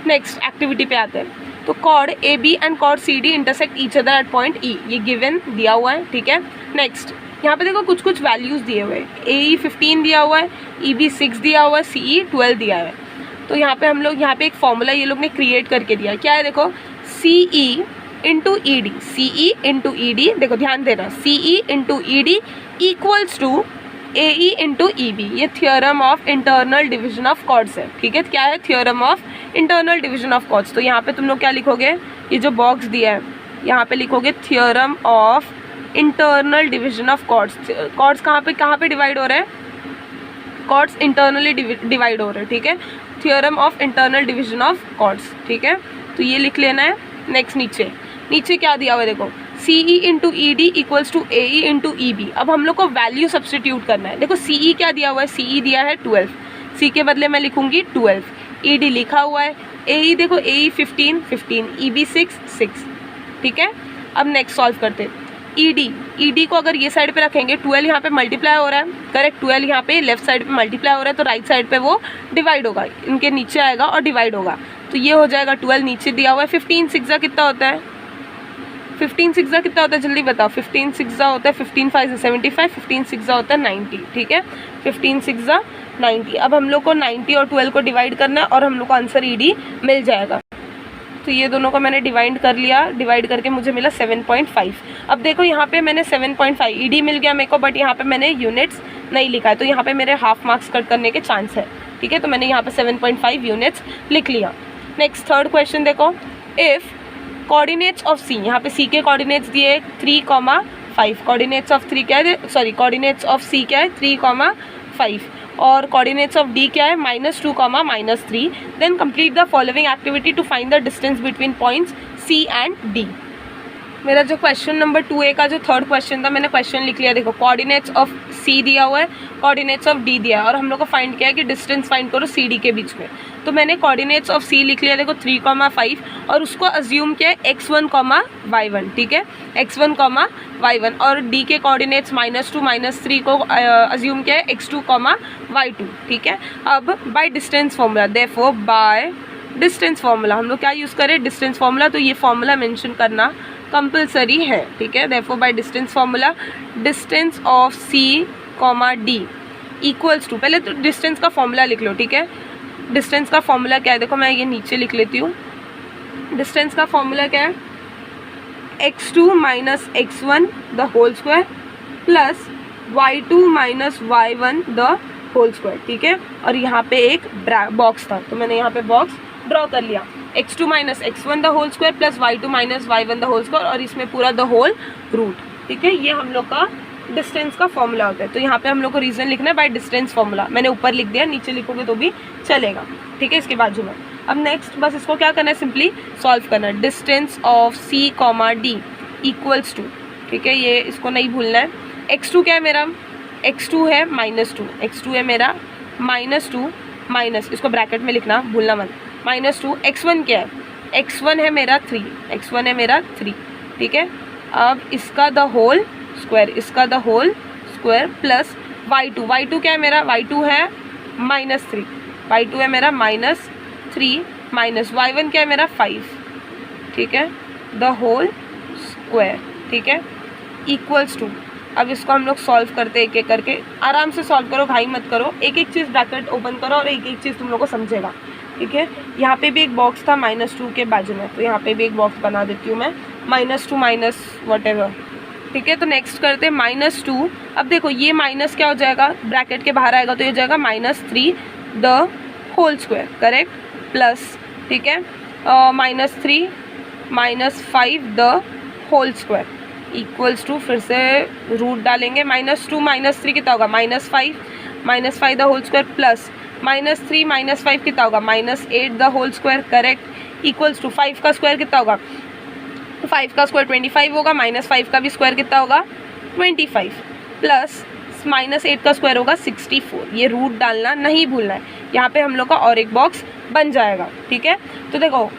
Speaker 1: नेक्स्ट एक्टिविटी पे आते हैं। तो chord A B and chord C D intersect each other at point E, ये गिवन दिया हुआ है, ठीक है। नेक्स्ट यहाँ पे देखो कुछ कुछ वैल्यूज़ दिए हुए हैं, ए ई 15 दिया हुआ है, ई बी 6 दिया हुआ है, सी ई 12 दिया है। तो यहाँ पे हम लोग यहाँ पे एक फॉर्मूला ये लोग ने क्रिएट करके दिया है, क्या है देखो, C E into E D, C E into E D, देखो ध्यान देना, C E into E D equals to A E into E B. ये theorem of internal division of chords है, ठीक है। क्या है, theorem of internal division of chords. तो यहाँ पे तुम लोग क्या लिखोगे, ये जो बॉक्स दिया है यहाँ पे लिखोगे theorem of internal division of chords. Chords कहाँ पे डिवाइड हो रहे हैं, कॉर्ड्स इंटरनली डिवाइड हो रहे हैं, ठीक है। Theorem of internal division of chords, ठीक है। तो ये लिख लेना है। नेक्स्ट नीचे क्या दिया हुआ है देखो, C E into E D equals to A E into E B. अब हम लोग को वैल्यू सब्सटीट्यूट करना है। देखो सी ई क्या दिया हुआ है, सी ई दिया है 12, सी के बदले मैं लिखूंगी 12, ई डी लिखा हुआ है, ए ई देखो ए ई 15, ई बी 6, ठीक है। अब नेक्स्ट सॉल्व करते हैं। ई डी को अगर ये साइड पे रखेंगे, 12 यहाँ पे मल्टीप्लाई हो रहा है, करेक्ट, 12 यहाँ पे लेफ्ट साइड पे मल्टीप्लाई हो रहा है, तो राइट साइड पे वो डिवाइड होगा, इनके नीचे आएगा और डिवाइड होगा। तो ये हो जाएगा 12 नीचे दिया हुआ है, 15 6 कितना होता है, 15 6 कितना होता है जल्दी बताओ, 15 6 होता है 15 5 75, 15 6 होता है 90, ठीक है। 15 6 90। अब हम लोग को 90 और 12 को डिवाइड करना है और हम लोग को आंसर ई डी मिल जाएगा। तो ये दोनों को मैंने डिवाइड कर लिया, डिवाइड करके मुझे मिला 7.5। अब देखो यहाँ पे मैंने 7.5 ई डी मिल गया मेरे को, बट यहाँ पे मैंने यूनिट्स नहीं लिखा है, तो यहाँ पे मेरे हाफ मार्क्स कट करने के चांस है, ठीक है। तो मैंने यहाँ पे 7.5 यूनिट्स लिख लिया। नेक्स्ट थर्ड क्वेश्चन देखो, इफ़ कोऑर्डिनेट्स ऑफ सी, यहाँ पे सी के कोऑर्डिनेट्स दिए 3,5, कोऑर्डिनेट्स ऑफ 3 क्या है, सॉरी कोऑर्डिनेट्स ऑफ सी क्या है 3,5, और कोऑर्डिनेट्स ऑफ डी क्या है -2, -3। Then complete the following activity to find the distance between points C and D. मेरा जो क्वेश्चन नंबर 2A का जो थर्ड क्वेश्चन था, मैंने क्वेश्चन लिख लिया। देखो कोऑर्डिनेट्स ऑफ सी दिया हुआ है, कोऑर्डिनेट्स ऑफ डी दिया है, और हम लोग को फाइंड किया है कि डिस्टेंस फाइंड करो सी डी के बीच में। तो मैंने कोऑर्डिनेट्स ऑफ सी लिख लिया, देखो 3,5, और उसको अज्यूम किया है x1, y1, ठीक है, x1, y1, और डी के कोऑर्डिनेट्स -2, -3 को अज्यूम किया है x2, y2, ठीक है। अब bye distance formula, therefore by distance formula हम लोग क्या यूज़ करें, डिस्टेंस फॉर्मूला। तो ये फॉर्मूला मेंशन करना कंपलसरी है, ठीक है। Therefore by distance formula, distance of C, D equals to, पहले तो डिस्टेंस का फॉर्मूला लिख लो, ठीक है। डिस्टेंस का फॉर्मूला क्या है, देखो मैं ये नीचे लिख लेती हूँ। डिस्टेंस का फॉर्मूला क्या है, x2 - x1 the whole square plus y2 - y1 the whole square, ठीक है। और यहाँ पे एक बॉक्स था, तो मैंने यहाँ पे बॉक्स ड्रॉ कर लिया, x2 - x1 the whole square plus y2 - y1 the whole square, और इसमें पूरा द होल रूट, ठीक है। ये हम लोग का डिस्टेंस का फॉर्मूला होता है। तो यहाँ पे हम लोग को रीजन लिखना है बाय डिस्टेंस फॉर्मूला। मैंने ऊपर लिख दिया, नीचे लिखोगे तो भी चलेगा, ठीक है, इसके बाजू में। अब नेक्स्ट बस इसको क्या करना है, सिंपली सॉल्व करना है। Distance of C, D equals to, ठीक है, ये इसको नहीं भूलना है। x2 क्या है मेरा, x2 है -2, x2 है मेरा -2 माइनस, इसको ब्रैकेट में लिखना भूलना मत, -2। x1 क्या है, x1 है मेरा 3, x1 है मेरा 3, ठीक है। अब इसका द होल स्क्वायर, इसका the whole square plus y2 क्या है मेरा, y2 है -3, y2 है मेरा -3 माइनस y1 क्या है मेरा 5, ठीक है, द होल स्क्वायर, ठीक है, इक्वल्स टू। अब इसको हम लोग सॉल्व करते हैं एक एक करके, आराम से सॉल्व करो, भाई मत करो, एक एक चीज़ ब्रैकेट ओपन करो और एक एक चीज़ तुम लोग को समझेगा, ठीक है। यहाँ पे भी एक बॉक्स था -2 के बाजू में, तो यहाँ पे भी एक बॉक्स बना देती हूँ मैं, -2 माइनस वॉटेवर, ठीक है। तो नेक्स्ट करते हैं -2। अब देखो ये माइनस क्या हो जाएगा, ब्रैकेट के बाहर आएगा तो ये हो जाएगा -3 the whole square, correct, plus, ठीक है, -3 -5 the whole square equals to, फिर से रूट डालेंगे, -2 -3 कितना होगा, -5 द होल स्क्वायर प्लस -3 -5 कितना होगा, -8 the whole square, correct, equals to 5 का स्क्वायर कितना होगा, 5 का स्क्वायर 25 होगा, -5 का भी स्क्वायर कितना होगा 25, प्लस -8 का स्क्वायर होगा 64। ये रूट डालना नहीं भूलना है। यहाँ पे हम लोग का और एक बॉक्स बन जाएगा, ठीक है। तो देखो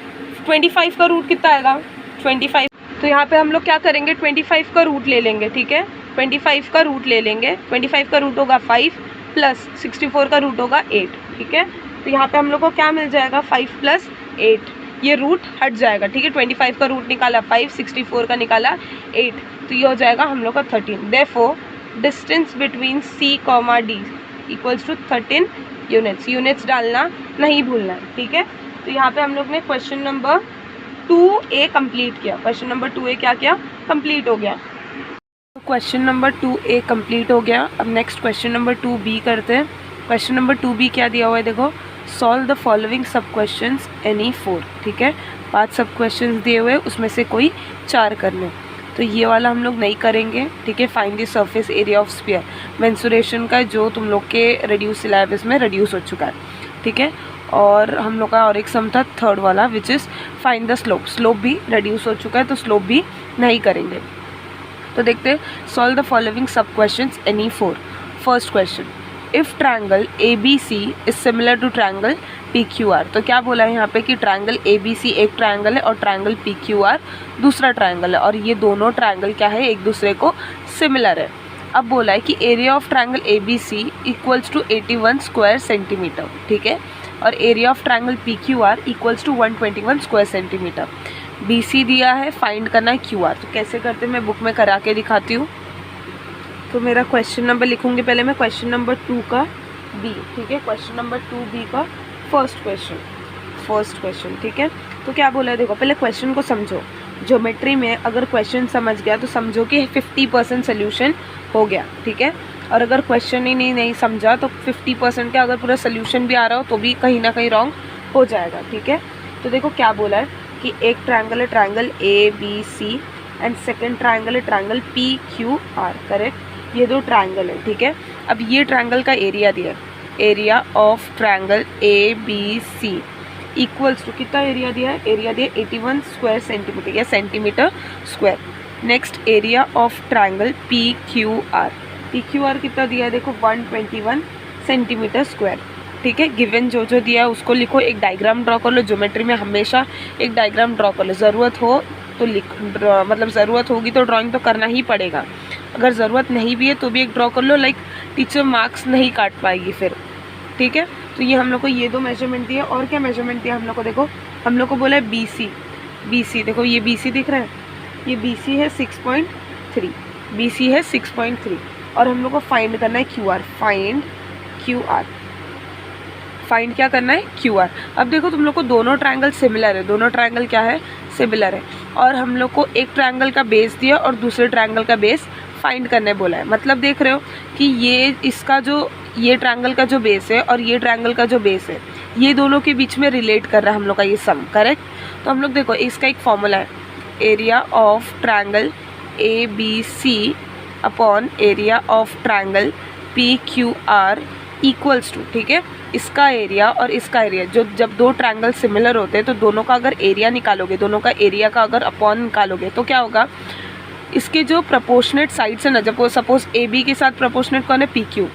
Speaker 1: 25 का रूट कितना आएगा 25, तो यहाँ पे हम लोग क्या करेंगे 25 का रूट ले लेंगे, ठीक है। 25 का रूट ले लेंगे, 25 का रूट होगा 5 प्लस 64 का रूट होगा 8, ठीक है। तो यहाँ पे हम लोग को क्या मिल जाएगा 5 + 8, ये रूट हट जाएगा, ठीक है। 25 का रूट निकाला 5, 64 का निकाला 8, तो ये हो जाएगा हम लोग का 13। Therefore distance between C, D equals to 13 units. Units डालना नहीं भूलना है, ठीक है। तो यहाँ पे हम लोग ने क्वेश्चन नंबर 2A कंप्लीट किया। क्वेश्चन नंबर 2A क्या किया, कंप्लीट हो गया। क्वेश्चन नंबर 2A कंप्लीट हो गया। अब नेक्स्ट क्वेश्चन नंबर 2B करते हैं। क्वेश्चन नंबर 2B क्या दिया हुआ है, देखो solve the following sub questions any 4, ठीक है। 5 सब क्वेश्चंस दिए हुए, उसमें से कोई 4 करने। तो ये वाला हम लोग नहीं करेंगे, ठीक है। Find the surface area of sphere, mensuration का जो तुम लोग के रिड्यूस सिलेबस में रिड्यूस हो चुका है, ठीक है। और हम लोग का और एक सम था थर्ड वाला which is find the slope. Slope भी रिड्यूस हो चुका है, तो स्लोप भी नहीं करेंगे। तो देखते हैं solve the following sub questions any 4। First question, if triangle ABC is similar to triangle PQR। तो क्या बोला है यहाँ पे कि ट्रायंगल ABC एक ट्रायंगल है और ट्रायंगल PQR दूसरा ट्रायंगल है, और ये दोनों ट्रायंगल क्या है, एक दूसरे को सिमिलर है। अब बोला है कि area of triangle ABC equals to 81 square centimetre, ठीक है। और area of triangle PQR equals to 121 square centimetre. BC दिया है, फाइंड करना है QR। तो कैसे करते हैं मैं बुक में करा के दिखाती हूँ। तो मेरा क्वेश्चन नंबर लिखूंगी पहले मैं, क्वेश्चन नंबर 2 का B, ठीक है। क्वेश्चन नंबर 2B का फर्स्ट क्वेश्चन, ठीक है। तो क्या बोला है, देखो पहले क्वेश्चन को समझो। ज्योमेट्री में अगर क्वेश्चन समझ गया तो समझो कि 50% सोल्यूशन हो गया, ठीक है। और अगर क्वेश्चन ही नहीं समझा तो 50% का अगर पूरा सोल्यूशन भी आ रहा हो तो भी कहीं ना कहीं रॉन्ग हो जाएगा, ठीक है। तो देखो क्या बोला है कि एक ट्रायंगल है, triangle ABC, and second triangle है ट्रायंगल PQR, करेक्ट। ये दो ट्रायंगल है, ठीक है। अब ये ट्रायंगल का एरिया दिया है, area of triangle ABC equals to कितना एरिया दिया है, एरिया दिया 81 स्क्वायर सेंटीमीटर या centimetre square. Next area of triangle PQR कितना दिया है, देखो 121 सेंटीमीटर स्क्वायर, ठीक है। गिवन जो दिया है उसको लिखो, एक डायग्राम ड्रॉ कर लो। ज्योमेट्री में हमेशा एक डायग्राम ड्रॉ कर लो, ज़रूरत हो तो मतलब ज़रूरत होगी तो ड्राइंग तो करना ही पड़ेगा। अगर ज़रूरत नहीं भी है तो भी एक ड्रॉ कर लो, लाइक टीचर मार्क्स नहीं काट पाएगी फिर, ठीक है। तो ये हम लोग को ये दो मेजरमेंट दिया। और क्या मेजरमेंट दिया हम लोग को, देखो हम लोग को बोला है BC, देखो ये BC दिख रहा है, ये BC है 6.3, BC है 6.3, और हम लोग को फाइंड करना है QR। फाइंड क्या करना है, QR। अब देखो तुम लोग को दोनों ट्रायंगल सिमिलर है, दोनों ट्रायंगल क्या है, सिमिलर है। और हम लोग को एक ट्रायंगल का बेस दिया और दूसरे ट्रायंगल का बेस फाइंड करने बोला है। मतलब देख रहे हो कि ये ट्रायंगल का जो बेस है और ये ट्रायंगल का जो बेस है, ये दोनों के बीच में रिलेट कर रहा है हम लोग का ये सम, करेक्ट। तो हम लोग देखो इसका एक फॉर्मूला है, area of triangle ABC upon area of triangle PQR equals to, ठीक है, इसका एरिया और इसका एरिया। जब दो ट्रायंगल सिमिलर होते हैं तो दोनों का अगर एरिया निकालोगे, दोनों का एरिया का अगर अपॉन निकालोगे तो क्या होगा, इसके जो प्रपोर्शनेट साइड्स है ना, जब सपोज AB के साथ प्रपोर्शनेट कौन है, PQ,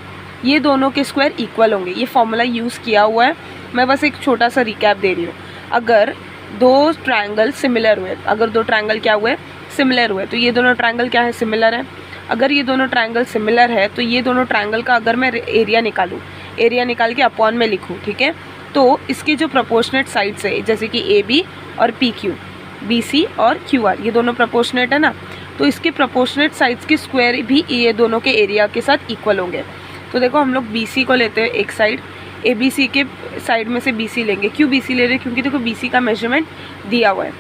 Speaker 1: ये दोनों के स्क्वायर इक्वल होंगे। ये फॉर्मूला यूज़ किया हुआ है, मैं बस एक छोटा सा रिकैप दे रही हूँ। अगर दो ट्रायंगल सिमिलर हुए, अगर दो ट्रायंगल क्या हुए, सिमिलर हुए, तो ये दोनों ट्रायंगल क्या है, सिमिलर है। अगर ये दोनों ट्रायंगल सिमिलर है तो ये दोनों ट्रायंगल का अगर मैं एरिया निकालूँ, एरिया निकाल के अपॉन में लिखूँ, ठीक है, तो इसकी जो प्रपोर्शनेट साइड्स है जैसे कि AB और PQ, BC और QR, ये दोनों प्रपोर्शनेट है ना, तो इसके प्रपोर्शनेट साइड्स के स्क्वायर भी ये दोनों के एरिया के साथ इक्वल होंगे। तो देखो हम लोग BC को लेते हैं एक साइड, ABC के साइड में से BC लेंगे। क्यों BC ले रहे हैं, क्योंकि देखो BC का मेजरमेंट दिया हुआ है,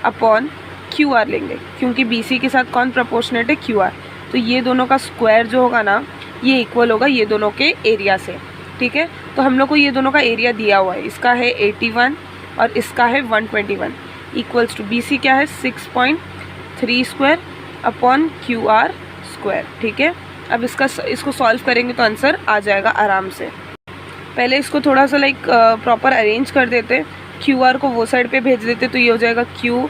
Speaker 1: अपॉन QR लेंगे क्योंकि BC के साथ कौन प्रपोर्शनेट है, QR। तो ये दोनों का स्क्वायर जो होगा ना, ये इक्वल होगा ये दोनों के एरिया से, ठीक है। तो हम लोग को ये दोनों का एरिया दिया हुआ है, इसका है 81 और इसका है 121, इक्वल्स टू BC क्या है 6.3 स्क्वायर अपॉन QR स्क्वायर, ठीक है। अब इसको सॉल्व करेंगे तो आंसर आ जाएगा आराम से। पहले इसको थोड़ा सा लाइक प्रॉपर अरेंज कर देते, क्यू आर को वो साइड पे भेज देते तो ये हो जाएगा Q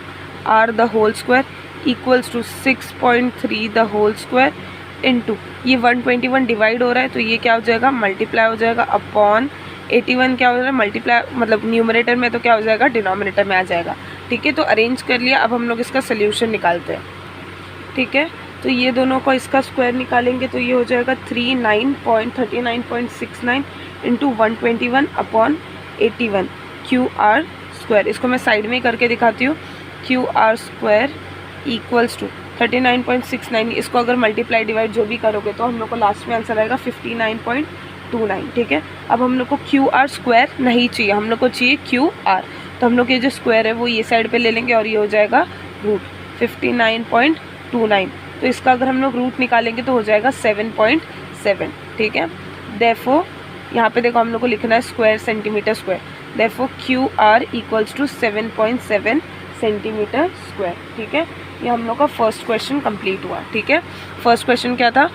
Speaker 1: R the whole square equals to 6.3 the whole square into ये 121 डिवाइड हो रहा है तो ये क्या हो जाएगा मल्टीप्लाई हो जाएगा अपॉन 81 क्या हो रहा है मल्टीप्लाई मतलब न्यूमरेटर में तो क्या हो जाएगा डिनोमिनेटर में आ जाएगा। ठीक है, तो अरेंज कर लिया। अब हम लोग इसका सोल्यूशन निकालते हैं। ठीक है, तो ये दोनों को इसका स्क्वायर निकालेंगे तो ये हो जाएगा 39.69 into 121 upon 81 Q R square. इसको मैं साइड में करके दिखाती हूँ। Q R square equals to 39.69, इसको अगर मल्टीप्लाई डिवाइड जो भी करोगे तो हम लोग को लास्ट में आंसर आएगा 59.29। ठीक है, अब हम लोग को क्यू आर स्क्वायर नहीं चाहिए, हम लोग को चाहिए क्यू आर। तो हम लोग ये जो स्क्वायर है वो ये साइड पे ले लेंगे और ये हो जाएगा रूट 59.29। तो इसका अगर हम लोग रूट निकालेंगे तो हो जाएगा 7.7। ठीक है, देयरफॉर यहाँ पे देखो हम लोग को लिखना है square centimetre square. Therefore Q R equals to 7.7 centimetre square. ठीक है, ये हम लोग का फर्स्ट क्वेश्चन कंप्लीट हुआ। ठीक है, फर्स्ट क्वेश्चन क्या था,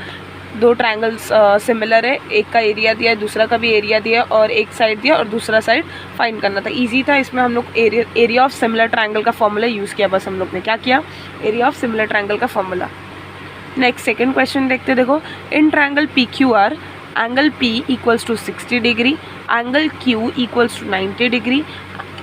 Speaker 1: दो ट्रायंगल्स सिमिलर है, एक का एरिया दिया है दूसरा का भी एरिया दिया और एक साइड दिया और दूसरा साइड फाइंड करना था। इजी था, इसमें हम लोग एरिया ऑफ सिमिलर ट्रायंगल का फॉर्मूला यूज़ किया। बस हम लोग ने क्या किया, एरिया ऑफ सिमिलर ट्रायंगल का फॉर्मूला। नेक्स्ट सेकंड क्वेश्चन देखते, देखो in triangle P Q R angle P equals to 60 degree, angle Q equals to 90 degree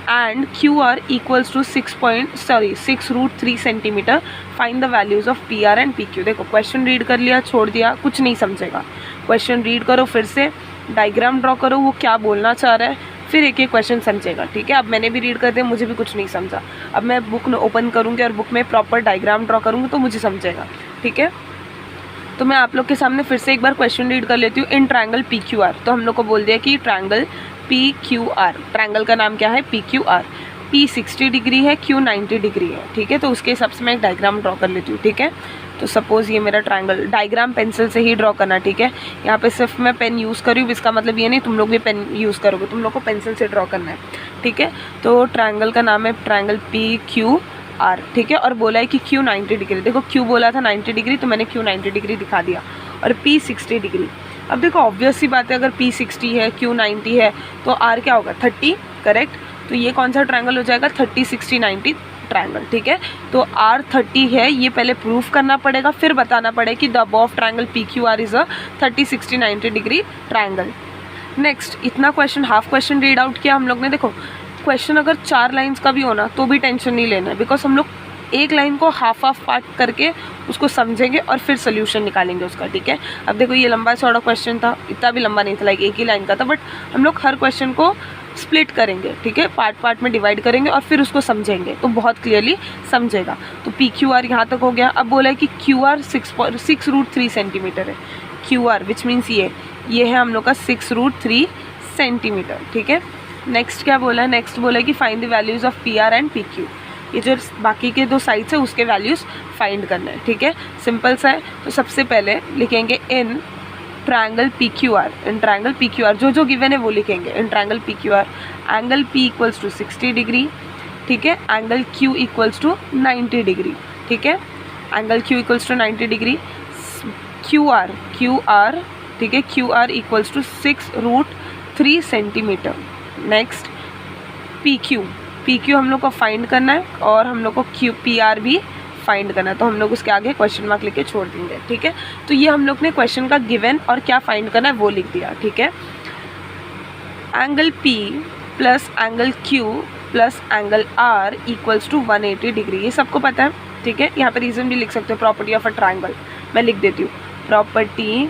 Speaker 1: and QR equals to 6√3 centimetre. Find the values of PR and PQ। देखो क्वेश्चन रीड कर लिया, छोड़ दिया, कुछ नहीं समझेगा। क्वेश्चन रीड करो, फिर से डायग्राम ड्रॉ करो, वो क्या बोलना चाह रहा है, फिर एक एक क्वेश्चन समझेगा। ठीक है, अब मैंने भी रीड कर दिया, मुझे भी कुछ नहीं समझा। अब मैं बुक ओपन करूँगी और बुक में प्रॉपर डायग्राम ड्रॉ करूँगी तो मुझे समझेगा। ठीक है, तो मैं आप लोग के सामने फिर से एक बार क्वेश्चन रीड कर लेती हूँ। इन ट्रायंगल PQR, तो हम लोग को बोल दिया कि ट्रायंगल PQR, ट्रायंगल का नाम क्या है PQR। P 60 डिग्री है, Q 90 डिग्री है। ठीक है, तो उसके हिसाब से मैं एक डायग्राम ड्रॉ कर लेती हूँ। ठीक है, तो सपोज़ ये मेरा ट्रायंगल, डायग्राम पेंसिल से ही ड्रॉ करना। ठीक है, यहाँ पे सिर्फ मैं पेन यूज़ करी हूँ, इसका मतलब ये नहीं तुम लोग भी पेन यूज़ करोगे, तुम लोग को पेंसिल से ड्रॉ करना है। ठीक है, तो ट्रायंगल का नाम है ट्रायंगल PQR। ठीक है, और बोला है कि Q 90 डिग्री। देखो Q बोला था 90 डिग्री तो मैंने Q 90 डिग्री दिखा दिया, और P 60 डिग्री। अब देखो ऑब्वियस सी बात है, अगर P 60 है Q 90 है तो R क्या होगा 30। करेक्ट, तो ये कौन सा ट्रायंगल हो जाएगा 30 60 90 ट्रायंगल। ठीक है, तो R 30 है, ये पहले प्रूफ करना पड़ेगा, फिर बताना पड़ेगा कि the above triangle PQR is a 30 60 90 degree triangle. Next, इतना question half question read out किया हम लोग ने। देखो क्वेश्चन अगर 4 लाइन्स का भी होना तो भी टेंशन नहीं लेना है, बिकॉज हम लोग एक लाइन को हाफ पार्ट करके उसको समझेंगे और फिर सोल्यूशन निकालेंगे उसका। ठीक है, अब देखो ये लंबा चौड़ा क्वेश्चन था, इतना भी लंबा नहीं था, लाइक एक ही लाइन का था, बट हम लोग हर क्वेश्चन को स्प्लिट करेंगे। ठीक है, पार्ट पार्ट में डिवाइड करेंगे और फिर उसको समझेंगे तो बहुत क्लियरली समझेगा। तो PQR यहाँ तक हो गया। अब बोला है कि QR 6√3 सेंटीमीटर है। QR विच मीन्स ये है हम लोग का 6√3 सेंटीमीटर। ठीक है, नेक्स्ट क्या बोला है, नेक्स्ट बोला है कि find the values of PR and PQ। ये जो बाकी के दो साइड्स है उसके वैल्यूज़ फाइंड करना है। ठीक है, सिंपल सा है। तो सबसे पहले लिखेंगे in triangle PQR, in triangle PQR जो गिवन है वो लिखेंगे। In triangle PQR angle P equals to 60 degree. ठीक है, angle Q equals to 90 degree. ठीक है, angle Q equals to 90 degree. QR ठीक है, QR equals to 6√3 centimetre. Next PQ हम लोग को फाइंड करना है और हम लोग को PR भी फाइंड करना है, तो हम लोग उसके आगे क्वेश्चन मार्क लिख के छोड़ देंगे। ठीक है, तो ये हम लोग ने क्वेश्चन का गिवन और क्या फाइंड करना है वो लिख दिया। ठीक है, angle P plus angle Q plus angle R equals to 180 degree, ये सबको पता है। ठीक है, यहाँ पे रीज़न भी लिख सकते हो, प्रॉपर्टी ऑफ अ ट्रायंगल मैं लिख देती हूँ। प्रॉपर्टी,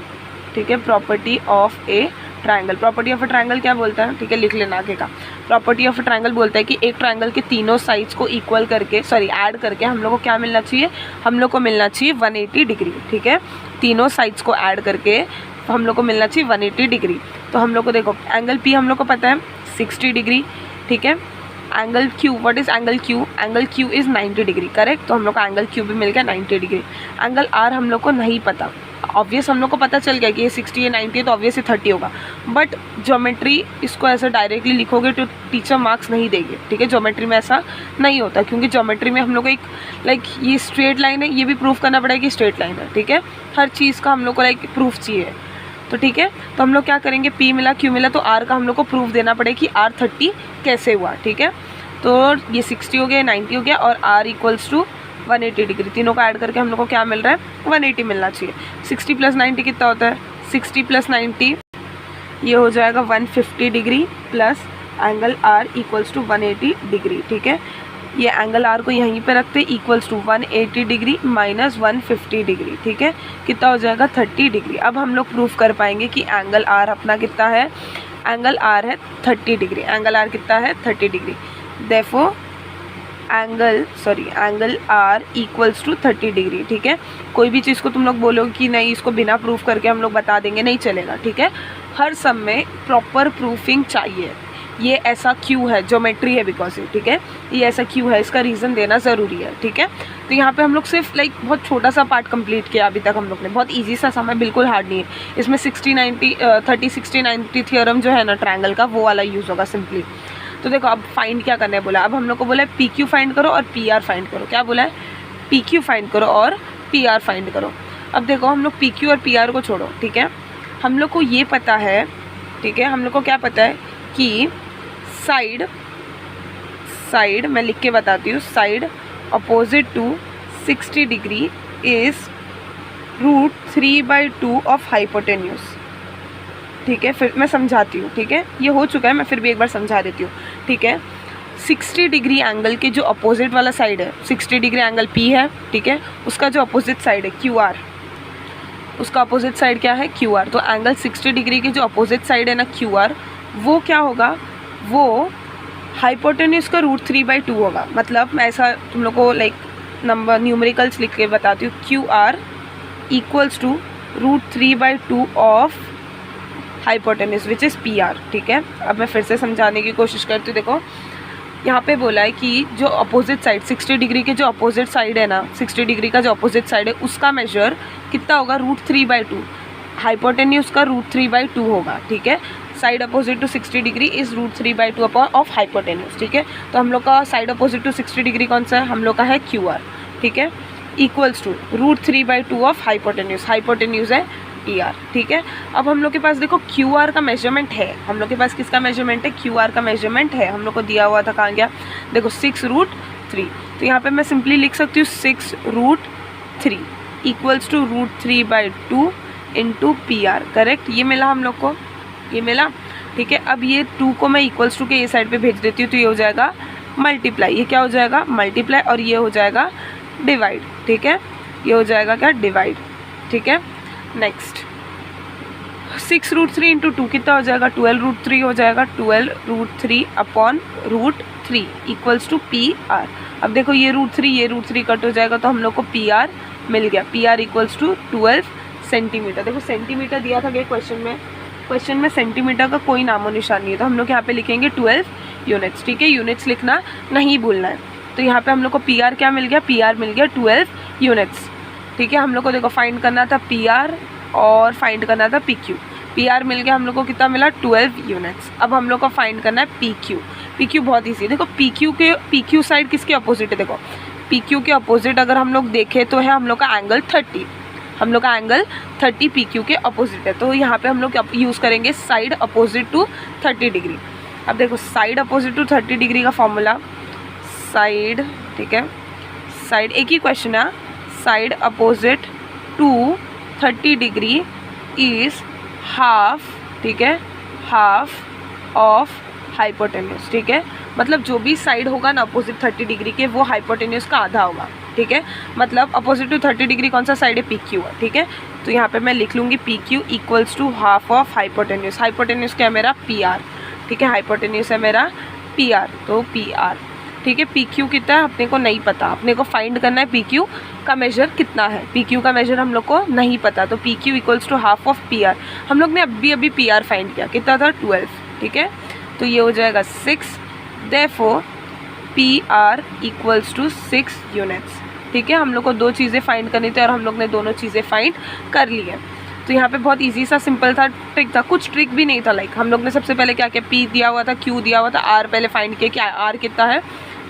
Speaker 1: ठीक है, property of A triangle. Property of a triangle क्या बोलता है, ठीक है, लिख लेना आगे का। प्रॉपर्टी ऑफ अ ट्रायंगल बोलता है कि एक ट्रायंगल के तीनों साइड्स को इक्वल करके, ऐड करके हम लोग को क्या मिलना चाहिए, हम लोग को मिलना चाहिए 180 डिग्री। ठीक है, तीनों साइड्स को ऐड करके हम लोग को मिलना चाहिए 180 डिग्री। तो हम लोग को देखो एंगल P हम लोग को पता है 60 डिग्री। ठीक है, angle Q, what is angle Q, angle Q is 90 degree. Correct, तो हम लोग को एंगल Q भी मिल गया 90 डिग्री। एंगल R हम लोग को नहीं पता, ऑब्वियस हम लोग को पता चल गया कि ये 60 है 90 है तो ऑब्वियसली 30 होगा, बट ज्योमेट्री इसको ऐसा डायरेक्टली लिखोगे तो टीचर मार्क्स नहीं देंगे। ठीक है, ज्योमेट्री में ऐसा नहीं होता, क्योंकि ज्योमेट्री में हम लोग को एक ये स्ट्रेट लाइन है, ये भी प्रूफ करना पड़ेगा कि स्ट्रेट लाइन है। ठीक है, हर चीज़ का हम लोग को प्रूफ चाहिए। तो ठीक है, तो हम लोग क्या करेंगे, P मिला Q मिला तो R का हम लोग को प्रूफ देना पड़ेगा कि R 30 कैसे हुआ। ठीक है, तो ये 60 हो गया, 90 हो गया और r इक्वल्स टू 180 डिग्री। तीनों को ऐड करके हम लोग को क्या मिल रहा है, 180 मिलना चाहिए। 60 + 90 कितना होता है, 60 + 90 ये हो जाएगा 150 degree plus angle r equals to 180 degree. ठीक है, ये एंगल r को यहीं पे रखते equals to 180 degree minus 150 degree. ठीक है, कितना हो जाएगा 30 डिग्री। अब हम लोग प्रूफ कर पाएंगे कि एंगल r अपना कितना है, एंगल r है 30 डिग्री। एंगल r कितना है 30 degree. Therefore angle r equals to 30 degree. ठीक है, कोई भी चीज़ को तुम लोग बोलोगे कि नहीं इसको बिना प्रूफ करके हम लोग बता देंगे, नहीं चलेगा। ठीक है, हर सम में प्रॉपर प्रूफिंग चाहिए। ये ऐसा क्यों है, ज्योमेट्री है बिकॉज ठीक है, ये ऐसा क्यों है, इसका रीज़न देना ज़रूरी है। ठीक है, तो यहाँ पे हम लोग सिर्फ बहुत छोटा सा पार्ट कंप्लीट किया अभी तक हम लोग ने, बहुत इजी सा सम है, बिल्कुल हार्ड नहीं है। इसमें 30-60-90 थ्योरम जो है ना ट्रायंगल का, वो वाला यूज़ होगा सिंपली। तो देखो अब फाइंड क्या करना है बोला, अब हम लोग को बोला है पी क्यू फाइंड करो और पी आर फाइंड करो। क्या बोला है, पी क्यू फाइंड करो और पी आर फाइंड करो। अब देखो हम लोग पी क्यू और पी आर को छोड़ो। ठीक है, हम लोग को ये पता है, ठीक है, हम लोग को क्या पता है कि साइड मैं लिख के बताती हूँ, side opposite to 60 degree is √3/2 of hypotenuse. ठीक है, फिर मैं समझाती हूँ। ठीक है, ये हो चुका है, मैं फिर भी एक बार समझा देती हूँ। ठीक है, 60 डिग्री एंगल के जो अपोजिट वाला साइड है, 60 डिग्री एंगल P है। ठीक है, उसका जो अपोजिट साइड है QR, उसका अपोजिट साइड क्या है QR। तो एंगल 60 डिग्री के जो अपोजिट साइड है ना QR, वो क्या होगा, वो हाइपोटेन्यूज का √3/2 होगा। मतलब मैं ऐसा तुम लोग को नंबर न्यूमेरिकल्स लिख के बताती हूँ। QR equals to √3/2 of hypotenuse which is PR। ठीक है, अब मैं फिर से समझाने की कोशिश करती हूँ। देखो यहाँ पे बोला है कि जो अपोजिट साइड 60 डिग्री के जो अपोजिट साइड है ना, 60 डिग्री का जो अपोजिट साइड है उसका मेजर कितना होगा, √3/2। हाइपोटेन्यूज का √3/2 होगा। ठीक है, side opposite to 60 degree is √3/2 upon of hypotenuse. ठीक है, तो हम लोग का साइड अपोजिट टू 60 डिग्री कौन सा है, हम लोग का है QR। ठीक है, equals to √3/2 of hypotenuse, hypotenuse है PR। ठीक है, अब हम लोग के पास देखो QR का मेजरमेंट है, हम लोग के पास किसका मेजरमेंट है, QR का मेजरमेंट है। हम लोग को दिया हुआ था, कहाँ गया, देखो 6√3। तो यहाँ पे मैं सिंपली लिख सकती हूँ 6√3 equals to √3/2 into PR। Correct, ये मिला हम लोग को, ये मिला। ठीक है, अब ये 2 को मैं इक्वल्स टू के ये साइड पे भेज देती हूँ, तो ये हो जाएगा मल्टीप्लाई। ये क्या हो जाएगा, मल्टीप्लाई, और ये हो जाएगा डिवाइड। ठीक है, ये हो जाएगा क्या, डिवाइड। ठीक है, नेक्स्ट 6√3 इंटू 2 कितना हो जाएगा, 12√3 हो जाएगा। 12√3 अपॉन √3 इक्वल्स टू PR। अब देखो ये √3 कट हो जाएगा, तो हम लोग को PR मिल गया। PR equals to 12 centimetre. देखो सेंटीमीटर दिया था क्वेश्चन में सेंटीमीटर का कोई नामो निशान नहीं है, तो हम लोग यहाँ पे लिखेंगे 12 यूनिट्स। ठीक है, यूनिट्स लिखना नहीं भूलना है। तो यहाँ पे हम लोग को PR क्या मिल गया, PR मिल गया 12 यूनिट्स। ठीक है, हम लोग को देखो फाइंड करना था PR और फाइंड करना था PQ। PR मिल गया हम लोग को, कितना मिला, 12 यूनिट्स। अब हम लोग को फाइंड करना है PQ। PQ बहुत ईजी है। देखो PQ साइड किसके अपोजिट है, देखो PQ के अपोजिट अगर हम लोग देखें तो है हम लोग का एंगल 30। हम लोग का एंगल 30 PQ के अपोजिट है, तो यहाँ पे हम लोग यूज़ करेंगे साइड अपोजिट टू 30 डिग्री। अब देखो साइड अपोजिट टू 30 डिग्री का फॉर्मूला, साइड, ठीक है, साइड एक ही क्वेश्चन है, side opposite to 30 degree is half. ठीक है, हाफ ऑफ हाइपोटेन्यूज। ठीक है, मतलब जो भी साइड होगा ना अपोजिट 30 डिग्री के, वो हाइपोटेन्यूज का आधा होगा। ठीक है, मतलब अपोजिट टू 30 डिग्री कौन सा साइड है, PQ है। ठीक है, तो यहाँ पे मैं लिख लूँगी PQ equals to half of hypotenuse. Hypotenuse क्या है मेरा, PR। ठीक है, हाइपोटेन्यूज है मेरा PR, तो PR। ठीक है, PQ कितना है अपने को नहीं पता, अपने को फाइंड करना है PQ का मेजर कितना है। PQ का मेजर हम लोग को नहीं पता, तो PQ equals to half of PR। हम लोग ने अभी PR फाइंड किया, कितना था, 12। ठीक है, तो ये हो जाएगा 6। Therefore PR equals to 6 units. ठीक है, हम लोग को दो चीज़ें फाइंड करनी थी और हम लोग ने दोनों चीज़ें फाइंड कर ली है। तो यहाँ पे बहुत इजी सा सिंपल था, ट्रिक था, कुछ ट्रिक भी नहीं था। हम लोग ने सबसे पहले क्या किया, P दिया हुआ था, Q दिया हुआ था, R पहले फाइंड किया कि R कितना है,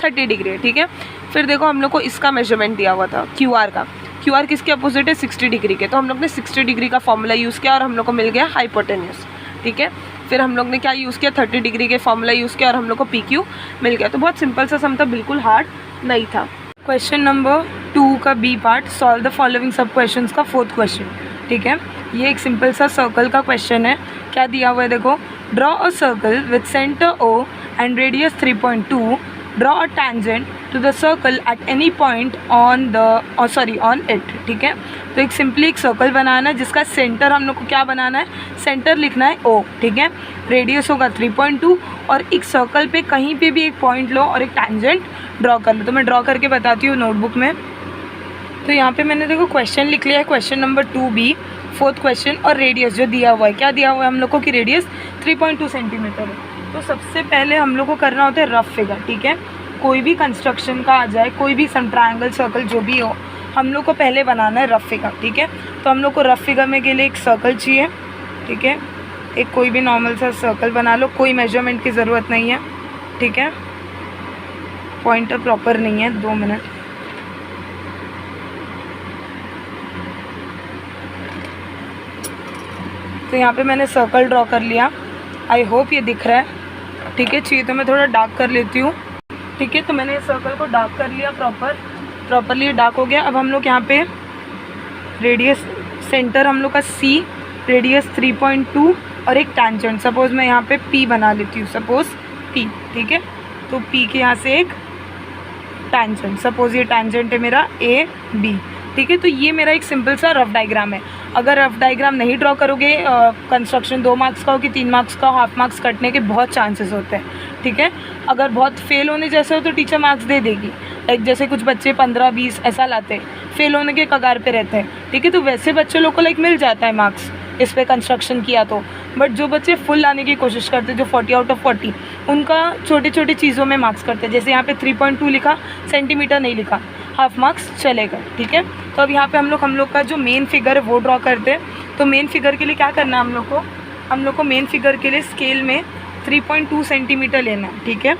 Speaker 1: 30 डिग्री है। ठीक है, फिर देखो हम लोग को इसका मेजरमेंट दिया हुआ था QR का। QR किसके अपोजिट है, 60 डिग्री के, तो हम लोग ने 60 डिग्री का फॉर्मूला यूज़ किया और हम लोग को मिल गया हाइपोटेन्यूज। ठीक है, फिर हम लोग ने क्या यूज़ किया, 30 डिग्री के फॉर्मूला यूज़ किया और हम लोग को PQ मिल गया। तो बहुत सिंपल सा सम था, बिल्कुल हार्ड नहीं था। क्वेश्चन नंबर 2 का B part, solve the following sub questions का 4th क्वेश्चन। ठीक है, ये एक सिंपल सा सर्कल का क्वेश्चन है। क्या दिया हुआ है देखो, draw a circle with centre O and radius 3.2, draw a tangent to the circle at any point on it. ठीक है, तो एक सिंपली एक सर्कल बनाना है जिसका सेंटर हम लोग को क्या बनाना है, सेंटर लिखना है O। ठीक है, रेडियस होगा 3.2 और एक सर्कल पे कहीं पे भी एक पॉइंट लो और एक टैंजेंट ड्रॉ कर लो। तो मैं ड्रॉ करके बताती हूँ नोटबुक में। तो यहाँ पे मैंने देखो क्वेश्चन लिख लिया है, question number 2B 4th question, और रेडियस जो दिया हुआ है, क्या दिया हुआ है हम लोग को कि रेडियस 3.2 सेंटीमीटर है। तो सबसे पहले हम लोग को करना होता है रफ फिगर। ठीक है, कोई भी कंस्ट्रक्शन का आ जाए, कोई भी सम ट्रायंगल सर्कल जो भी हो, हम लोग को पहले बनाना है रफ फिगर। ठीक है, तो हम लोग को रफ फिगर में के लिए एक सर्कल चाहिए। ठीक है, एक कोई भी नॉर्मल सा सर्कल बना लो, कोई मेजरमेंट की ज़रूरत नहीं है। ठीक है, पॉइंटर प्रॉपर नहीं है, 2 मिनट। तो यहाँ पे मैंने सर्कल ड्रॉ कर लिया, आई होप ये दिख रहा है। ठीक है, चाहिए तो मैं थोड़ा डार्क कर लेती हूँ। ठीक है, तो मैंने सर्कल को डार्क कर लिया, प्रॉपरली डार्क हो गया। अब हम लोग यहाँ पे रेडियस, सेंटर हम लोग का C, रेडियस 3.2 और एक टैंजेंट, सपोज़ मैं यहाँ पे P बना लेती हूँ, सपोज़ P। ठीक है, तो P के यहाँ से एक टैंजेंट, सपोज़ ये टैंजेंट है मेरा AB। ठीक है, तो ये मेरा एक सिंपल सा रफ डायग्राम है। अगर रफ डायग्राम नहीं ड्रॉ करोगे, कंस्ट्रक्शन 2 मार्क्स का हो कि 3 मार्क्स का हो, हाफ मार्क्स कटने के बहुत चांसेस होते हैं। ठीक है, अगर बहुत फेल होने जैसे हो तो टीचर मार्क्स दे देगी। लाइक जैसे कुछ बच्चे 15-20 ऐसा लाते हैं, फेल होने के कगार पे रहते हैं। ठीक है, तो वैसे बच्चे लोग को लाइक मिल जाता है मार्क्स इस पर कंस्ट्रक्शन किया तो। बट जो बच्चे फुल लाने की कोशिश करते हैं, जो 40 आउट ऑफ 40, उनका छोटी छोटी चीज़ों में मार्क्स करते हैं। जैसे यहाँ पे 3.2 लिखा, सेंटीमीटर नहीं लिखा, हाफ मार्क्स चलेगा। ठीक है, तो अब यहाँ पे हम लोग का जो मेन फिगर है वो ड्रॉ करते हैं। तो मेन फिगर के लिए क्या करना है हम लोग को मेन फिगर के लिए स्केल में 3.2 सेंटीमीटर लेना है। ठीक है,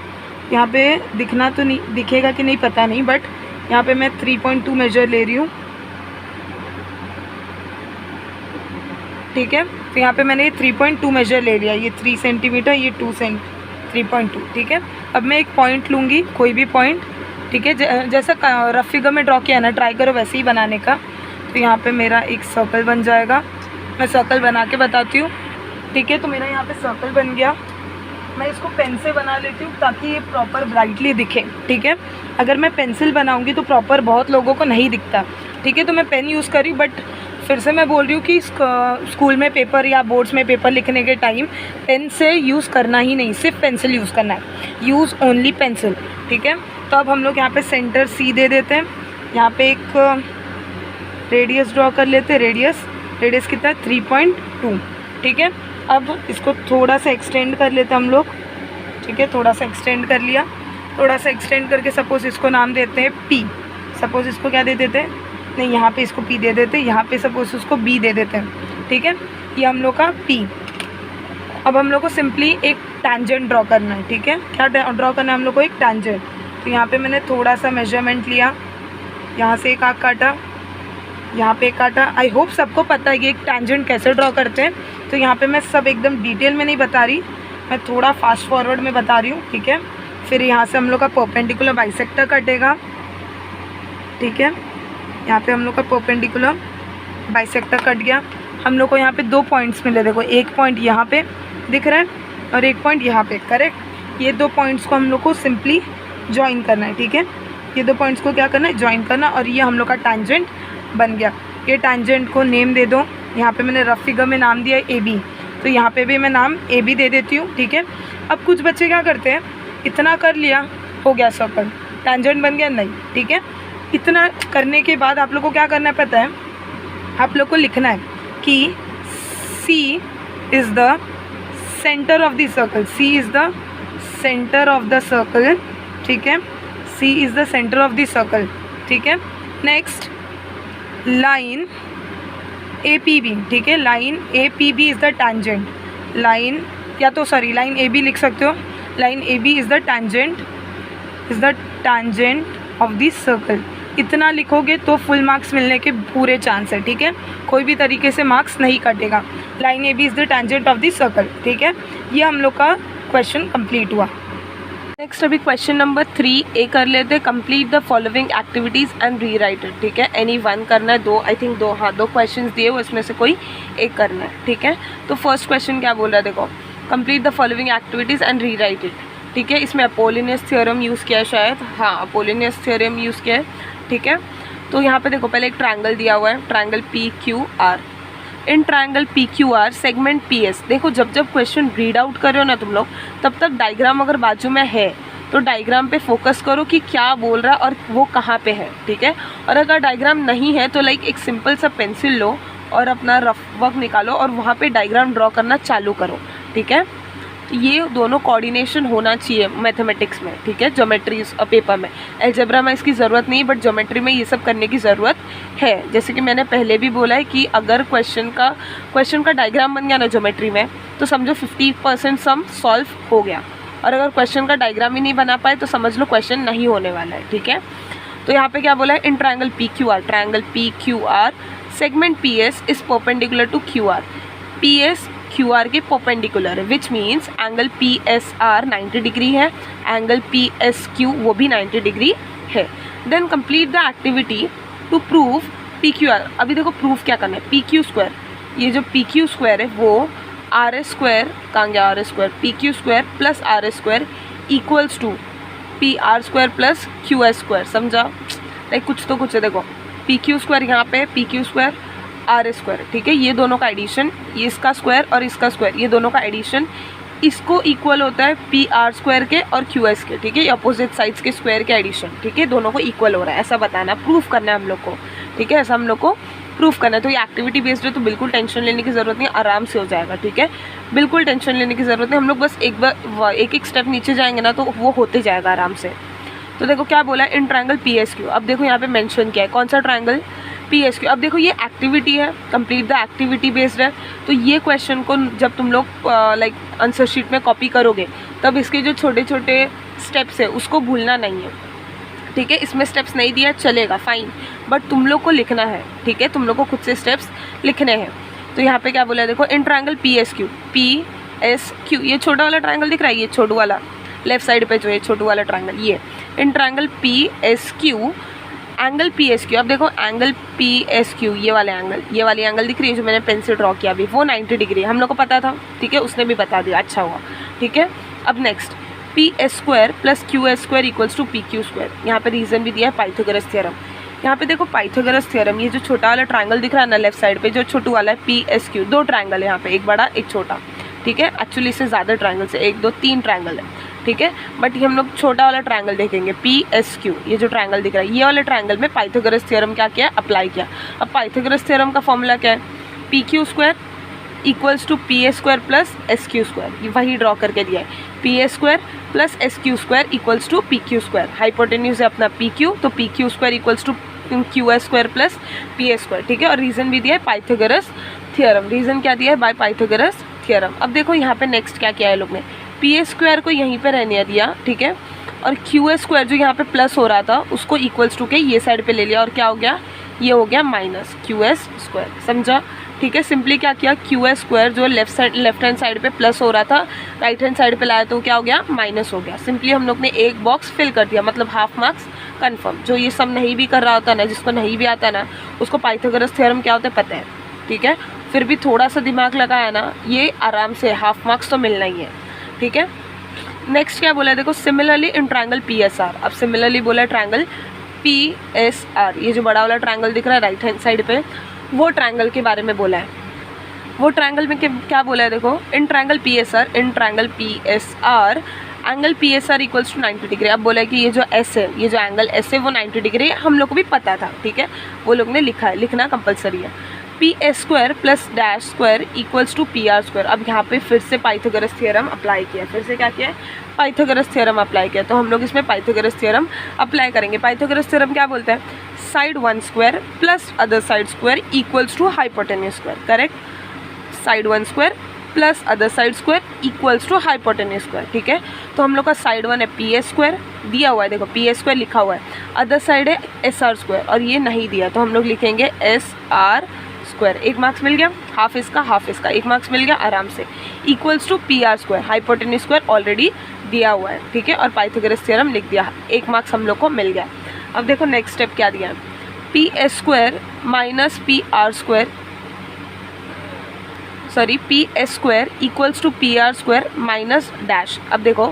Speaker 1: यहाँ पे दिखना तो नहीं, दिखेगा कि नहीं पता नहीं, बट यहाँ पे मैं 3.2 मेजर ले रही हूँ। ठीक है, तो यहाँ पे मैंने 3.2 मेजर ले लिया, ये 3 सेंटीमीटर, ये 3.2। ठीक है, अब मैं एक पॉइंट लूँगी, कोई भी पॉइंट। ठीक है, जैसा रफ फिगर में ड्रॉ किया ना, ट्राई करो वैसे ही बनाने का। तो यहाँ पे मेरा एक सर्कल बन जाएगा, मैं सर्कल बना के बताती हूँ। ठीक है, तो मेरा यहाँ पे सर्कल बन गया। मैं इसको पेन से बना लेती हूँ ताकि ये प्रॉपर ब्राइटली दिखे। ठीक है, अगर मैं पेंसिल बनाऊँगी तो प्रॉपर बहुत लोगों को नहीं दिखता। ठीक है, तो मैं पेन यूज़ करी, बट फिर से मैं बोल रही हूँ कि स्कूल में पेपर या बोर्ड्स में पेपर लिखने के टाइम पेन से यूज़ करना ही नहीं, सिर्फ पेंसिल यूज़ करना है, यूज़ ओनली पेंसिल। ठीक है, तो अब हम लोग यहाँ पे सेंटर C दे देते हैं। यहाँ पे एक रेडियस ड्रॉ कर लेते हैं, रेडियस कितना है, 3.2। ठीक है, अब इसको थोड़ा सा एक्सटेंड कर लेते हैं हम लोग। ठीक है, थोड़ा सा एक्सटेंड कर लिया, थोड़ा सा एक्सटेंड करके सपोज़ इसको नाम देते हैं P। सपोज़ इसको क्या दे देते हैं, नहीं यहाँ पे इसको P दे देते हैं, यहाँ पे सपोज़ उसको B दे देते हैं। ठीक है, ये हम लोग का P। अब हम लोग को सिंपली एक टैंजेंट ड्रॉ करना है। ठीक है, क्या ड्रॉ करना है हम लोग को, एक टैंजेंट। तो यहाँ पे मैंने थोड़ा सा मेजरमेंट लिया, यहाँ से एक आर्क काटा, यहाँ पे काटा। आई होप सबको पता है कि एक टैंजेंट कैसे ड्रॉ करते हैं। तो यहाँ पे मैं सब एकदम डिटेल में नहीं बता रही, मैं थोड़ा फास्ट फॉरवर्ड में बता रही हूँ। ठीक है, फिर यहाँ से हम लोग का परपेंडिकुलर बाइसेक्टर कटेगा। ठीक है, यहाँ पे हम लोग का परपेंडिकुलर बाइसेक्टर कट गया। हम लोग को यहाँ पे 2 पॉइंट्स मिले, देखो एक पॉइंट यहाँ पे दिख रहा है और एक पॉइंट यहाँ पे, करेक्ट। ये 2 पॉइंट्स को हम लोग को सिंपली ज्वाइन करना है। ठीक है, ये 2 पॉइंट्स को क्या करना है, ज्वाइन करना। और ये हम लोग का टैंजेंट बन गया। ये टैंजेंट को नेम दे दो, यहाँ पे मैंने रफ फिगर में नाम दिया है AB, तो यहाँ पे भी मैं नाम AB दे देती हूँ। ठीक है, अब कुछ बच्चे क्या करते हैं, इतना कर लिया, हो गया सर्कल, टैंजेंट बन गया, नहीं। ठीक है, इतना करने के बाद आप लोग को क्या करना है पता है, आप लोग को लिखना है कि C is the centre of the circle, C is the centre of the circle. ठीक है, C is the centre of the circle. ठीक है, नेक्स्ट लाइन APB। ठीक है, line APB is the tangent, line या तो सॉरी लाइन AB लिख सकते हो, line AB is the tangent of the circle.
Speaker 2: इतना लिखोगे तो फुल मार्क्स मिलने के पूरे चांस है, ठीक है। कोई भी तरीके से मार्क्स नहीं कटेगा। Line A B is the tangent of the circle, ठीक है। ये हम लोग का क्वेश्चन कंप्लीट हुआ।
Speaker 1: नेक्स्ट अभी क्वेश्चन नंबर 3 ए कर लेते हैं। Complete the following activities and rewrite it, ठीक है। एनी वन करना है, दो, आई थिंक दो, हाँ 2 क्वेश्चन दिए हुए, इसमें से कोई एक करना है, ठीक है। तो फर्स्ट क्वेश्चन क्या बोल रहा है, देखो complete the following activities and rewrite it, ठीक है। इसमें अपोलिनियस थ्योरम यूज़ किया है शायद, हाँ अपोलिनियस थ्योरम यूज़ किया है, ठीक है। तो यहाँ पे देखो पहले एक ट्रायंगल दिया हुआ है, triangle P Q are. In triangle P Q R segment P S, देखो जब जब क्वेश्चन रीड आउट कर रहे हो ना तुम लोग, तब तक डायग्राम अगर बाजू में है तो डायग्राम पे फोकस करो कि क्या बोल रहा है और वो कहाँ पे है, ठीक है। और अगर डायग्राम नहीं है तो लाइक एक सिंपल सा पेंसिल लो और अपना रफ वर्क निकालो और वहाँ पे डायग्राम ड्रॉ करना चालू करो, ठीक है। ये दोनों कोऑर्डिनेशन होना चाहिए मैथमेटिक्स में, ठीक है। ज्योमेट्री पेपर में, अलजेब्रा में इसकी ज़रूरत नहीं, बट ज्योमेट्री में ये सब करने की ज़रूरत है। जैसे कि मैंने पहले भी बोला है कि अगर क्वेश्चन का डायग्राम बन गया ना ज्योमेट्री में, तो समझो 50% सम सॉल्व हो गया। और अगर क्वेश्चन का डायग्राम ही नहीं बना पाए तो समझ लो क्वेश्चन नहीं होने वाला है, ठीक है। तो यहाँ पे क्या बोला है, in triangle P Q R, triangle P Q R segment P S is perpendicular to Q R, P S Q R के परपेंडिकुलर है, which means angle P S R 90 degree है, एंगल पी एस क्यू वो भी 90 डिग्री है। Then complete the activity to prove P Q R. अभी देखो प्रूफ क्या करना है, पी क्यू स्क्वायर, ये जो पी क्यू स्क्वायर है वो आर एस स्क्वायर, कहाँ गया R S square, P Q square plus R S square equals to P R square plus Q S square, समझा। लाइक कुछ तो कुछ है, देखो पी क्यू स्क्वायर यहाँ पे, P Q square are S square, ठीक है। ये दोनों का एडिशन, ये इसका स्क्वायर और इसका स्क्वायर, ये दोनों का एडिशन इसको इक्वल होता है पी आर स्क्वायर के और क्यू एस के, ठीक है। ये अपोजिट साइड्स के स्क्वायर के एडिशन, ठीक है, दोनों को इक्वल हो रहा है, ऐसा बताना, प्रूफ करना है हम लोग को, ठीक है। ऐसा हम लोग को प्रूफ करना है। तो ये एक्टिविटी बेस्ड है, तो बिल्कुल टेंशन लेने की ज़रूरत नहीं, आराम से हो जाएगा, ठीक है। बिल्कुल टेंशन लेने की ज़रूरत नहीं, हम लोग बस एक एक स्टेप नीचे जाएंगे ना तो वो होते जाएगा आराम से। तो देखो क्या बोला है, in triangle P S Q. अब देखो यहाँ पे मेंशन किया है, कौन सा ट्रायंगल, पी एस क्यू। अब देखो ये एक्टिविटी है, कंप्लीट द एक्टिविटी बेस्ड है, तो ये क्वेश्चन को जब तुम लोग लाइक आंसर शीट में कॉपी करोगे तब इसके जो छोटे छोटे स्टेप्स है उसको भूलना नहीं है, ठीक है। इसमें स्टेप्स नहीं दिया चलेगा, फाइन, बट तुम लोग को लिखना है, ठीक है, तुम लोग को खुद से स्टेप्स लिखने हैं। तो यहाँ पे क्या बोला है, देखो in triangle P S Q, P S Q, ये छोटा वाला ट्रायंगल दिख रहा है, ये छोटू वाला लेफ्ट साइड पे जो है छोटू वाला ट्रायंगल, ये इन triangle P S Q angle P S Q. अब देखो एंगल पी एस क्यू, ये वाले एंगल, ये वाली एंगल दिख रही है जो मैंने पेन से ड्रॉ किया अभी, वो 90 डिग्री हम लोग को पता था, ठीक है, उसने भी बता दिया, अच्छा हुआ, ठीक है। अब next P S square plus Q S square equals to P Q square. यहाँ पे रीजन भी दिया है पाइथागोरस थ्योरम। यहाँ पे देखो पाइथागोरस थ्योरम, ये जो छोटा वाला ट्रायंगल दिख रहा है ना लेफ्ट साइड पे, जो छोटू वाला है पी एस क्यू, 2 ट्रायंगल है यहाँ पे, एक बड़ा एक छोटा, ठीक है। एक्चुअली इससे ज़्यादा ट्रायंगल्स है, 1 2 3 ट्रायंगल है, ठीक है, बट ये हम लोग छोटा वाला ट्रायंगल देखेंगे, पी एस क्यू, ये जो ट्रायंगल दिख रहा है, ये वाले ट्रायंगल में पाइथागोरस थ्योरम क्या किया, अप्लाई किया। अब पाइथागोरस थ्योरम का फॉर्मूला क्या है, P Q square equals to P A square plus S Q square, ये वही ड्रॉ करके दिया है, P A square plus S Q square equals to P Q square. Hypotenuse है अपना पी क्यू, तो P Q square equals to Q S square plus P A square, ठीक है। और रीजन भी दिया है पाइथागोरस थ्योरम, रीजन क्या दिया है, बाय पाइथागोरस थ्योरम। अब देखो यहाँ पे नेक्स्ट क्या किया है लोग ने, पी ए स्क्वायर को यहीं पे रहने दिया, ठीक है, और क्यू ए स्क्वायर जो यहाँ पे प्लस हो रहा था उसको इक्वल्स टू के ये साइड पे ले लिया, और क्या हो गया, ये हो गया माइनस क्यू एस स्क्वायर, समझा, ठीक है। सिंपली क्या किया, क्यू एस स्क्वायर जो लेफ्ट हैंड साइड पे प्लस हो रहा था राइट हैंड साइड पे लाया तो क्या हो गया, माइनस हो गया। सिंपली हम लोग ने एक बॉक्स फिल कर दिया, मतलब हाफ मार्क्स कन्फर्म। जो ये सब नहीं भी कर रहा होता ना, जिसको नहीं भी आता ना, उसको पाइथागोरस थ्योरम क्या होता है पता है, ठीक है। फिर भी थोड़ा सा दिमाग लगाया ना, ये आराम से हाफ मार्क्स तो मिलना ही है, ठीक है। नेक्स्ट क्या बोला है, देखो similarly in triangle P S are. अब सिमिलरली बोला है ट्रायंगल पी एस आर, ये जो बड़ा वाला ट्रायंगल दिख रहा है राइट हैंड साइड पे, वो ट्रायंगल के बारे में बोला है। वो ट्रायंगल में क्या बोला है, देखो in triangle P S R, in triangle P S R angle P S R equals to 90 degree. अब बोला है कि ये जो एस है, ये जो एंगल एस है वो 90 डिग्री है, हम लोग को भी पता था, ठीक है, वो लोग ने लिखा है, लिखना कंपलसरी है। P S square plus dash square equals to P R square. अब यहाँ पे फिर से पाइथागोरस थ्योरम अप्लाई किया, फिर से क्या किया है, पाइथागोरस थ्योरम अप्लाई किया। तो हम लोग इसमें पाइथागोरस थ्योरम अप्लाई करेंगे। पाइथागोरस थ्योरम क्या बोलता है, side 1 square plus other side square equals to hypotenuse square, correct. Side 1 square plus other side square equals to hypotenuse square, ठीक है। तो हम लोग का साइड 1 है पी ए स्क्वायर दिया हुआ है, देखो पी ए स्क्वायर लिखा हुआ है, अदर साइड है एस आर स्क्वायर और ये नहीं दिया, तो हम लोग लिखेंगे एस आर स्क्वायर। 1 मार्क्स मिल गया, हाफ इसका 1 मार्क्स मिल गया आराम से, equals to P R square, hypotenuse square already दिया हुआ है, ठीक है, और पाइथागोरस थ्योरम लिख दिया, 1 मार्क्स हम लोग को मिल गया। अब देखो नेक्स्ट स्टेप क्या दिया है, P S square minus P R square, sorry P S square equals to P R square minus dash. अब देखो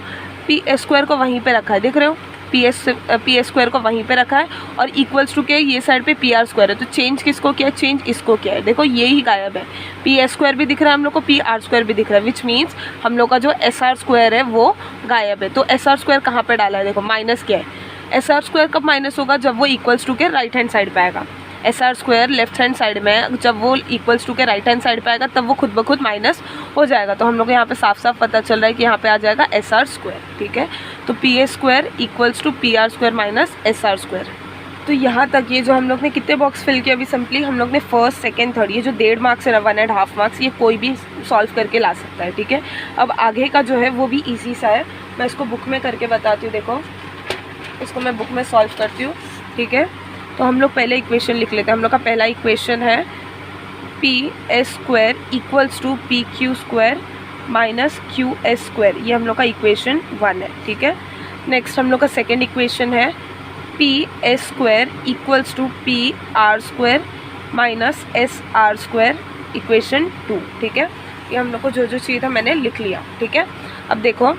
Speaker 1: पी एस स्क्वायर को वहीं पे रखा है, देख रहे हो, पी एस स्क्वायर को वहीं पे रखा है और इक्वल्स टू क्या है, ये साइड पे पी आर स्क्वायर है, तो चेंज किसको किया है, चेंज इसको किया है, देखो ये ही गायब है, पी एस स्क्वायर भी दिख रहा है हम लोग को, पी आर स्क्वायर भी दिख रहा है, विच मीन्स हम लोग का जो एस आर स्क्वायर है वो गायब है। तो एस आर स्क्वायर कहाँ पे डाला है, देखो माइनस क्या है, एस आर स्क्वायर कब माइनस होगा, जब वो इक्वल्स टू के राइट हैंड साइड पे आएगा, S R square left hand side में, जब वो इक्वल्स टू के राइट हैंड साइड पे आएगा तब वो खुद ब खुद माइनस हो जाएगा। तो हम लोग को यहाँ पे साफ साफ पता चल रहा है कि यहाँ पे आ जाएगा एस आर स्क्वायर, ठीक है। तो P A square equals to P R square minus S R square. तो यहाँ तक ये जो हम लोग ने कितने बॉक्स फिल किया अभी सिंपली हम लोग ने फर्स्ट सेकंड थर्ड, ये जो 1.5 मार्क्स है 1.5 मार्क्स, ये कोई भी सॉल्व करके ला सकता है, ठीक है। अब आगे का जो है वो भी ईजी सा है, मैं इसको बुक में करके बताती हूँ, देखो इसको मैं बुक में सॉल्व करती हूँ, ठीक है। तो हम लोग पहले इक्वेशन लिख लेते हैं, हम लोग का पहला इक्वेशन है P S square equals to P Q square minus Q S square, ये हम लोग का इक्वेशन 1 है, ठीक है। नेक्स्ट हम लोग का सेकेंड इक्वेशन है P S square equals to P R square minus S R square, equation 2, ठीक है। ये हम लोग को जो जो चाहिए था मैंने लिख लिया, ठीक है। अब देखो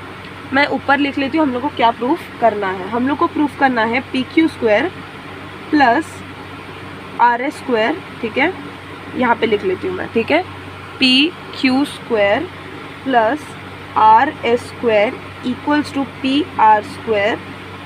Speaker 1: मैं ऊपर लिख लेती हूँ हम लोग को क्या प्रूफ करना है, हम लोग को प्रूफ करना है P Q square plus R S square, ठीक है, यहाँ पे लिख लेती हूँ मैं, ठीक है, P Q square plus R S square equals to P R square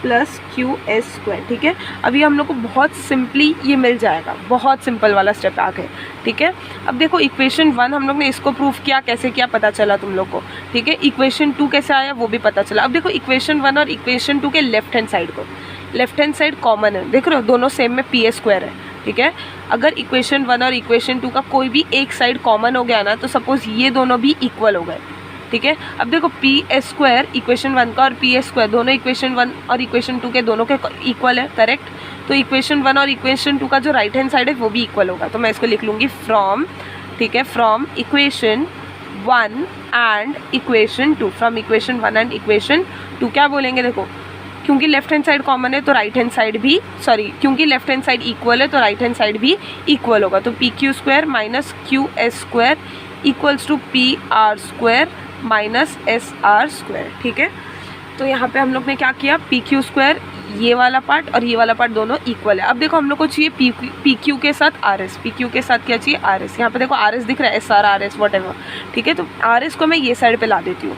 Speaker 1: plus Q S square, ठीक है। अभी हम लोग को बहुत सिंपली ये मिल जाएगा, बहुत सिंपल वाला स्टेप आ गए, ठीक है। अब देखो इक्वेशन 1 हम लोग ने इसको प्रूफ किया, कैसे किया पता चला तुम लोग को, ठीक है। इक्वेशन 2 कैसे आया वो भी पता चला। अब देखो इक्वेशन 1 और इक्वेशन 2 के लेफ्ट हैंड साइड को, लेफ्ट हैंड साइड कॉमन है, देख रहे हो दोनों सेम में पी ए स्क्वायर है, ठीक है। अगर इक्वेशन 1 और इक्वेशन 2 का कोई भी एक साइड कॉमन हो गया ना, तो सपोज ये दोनों भी इक्वल हो गए, ठीक है। अब देखो पी एस स्क्वायर इक्वेशन 1 का और पी एस स्क्वायर दोनों इक्वेशन 1 और इक्वेशन 2 के दोनों के इक्वल है, करेक्ट। तो इक्वेशन 1 और इक्वेशन 2 का जो राइट हैंड साइड है वो भी इक्वल होगा, तो मैं इसको लिख लूँगी फ्रॉम, ठीक है, from equation 1 and equation 2, from equation 1 and equation 2 क्या बोलेंगे, देखो क्योंकि लेफ्ट हैंड साइड कॉमन है तो राइट हैंड साइड भी, सॉरी क्योंकि लेफ्ट हैंड साइड इक्वल है तो राइट हैंड साइड भी इक्वल होगा, तो P Q square minus Q S square equals to P R square minus S R square, ठीक है। तो यहाँ पे हम लोग ने क्या किया, पी क्यू स्क्वायर ये वाला पार्ट और ये वाला पार्ट दोनों इक्वल है। अब देखो हम लोग को चाहिए पी क्यू के साथ आर एस, पी क्यू के साथ क्या चाहिए आर एस, यहाँ पे देखो आर एस दिख रहा है, S are R S what ever, ठीक है। तो आर एस को मैं ये साइड पे ला देती हूँ,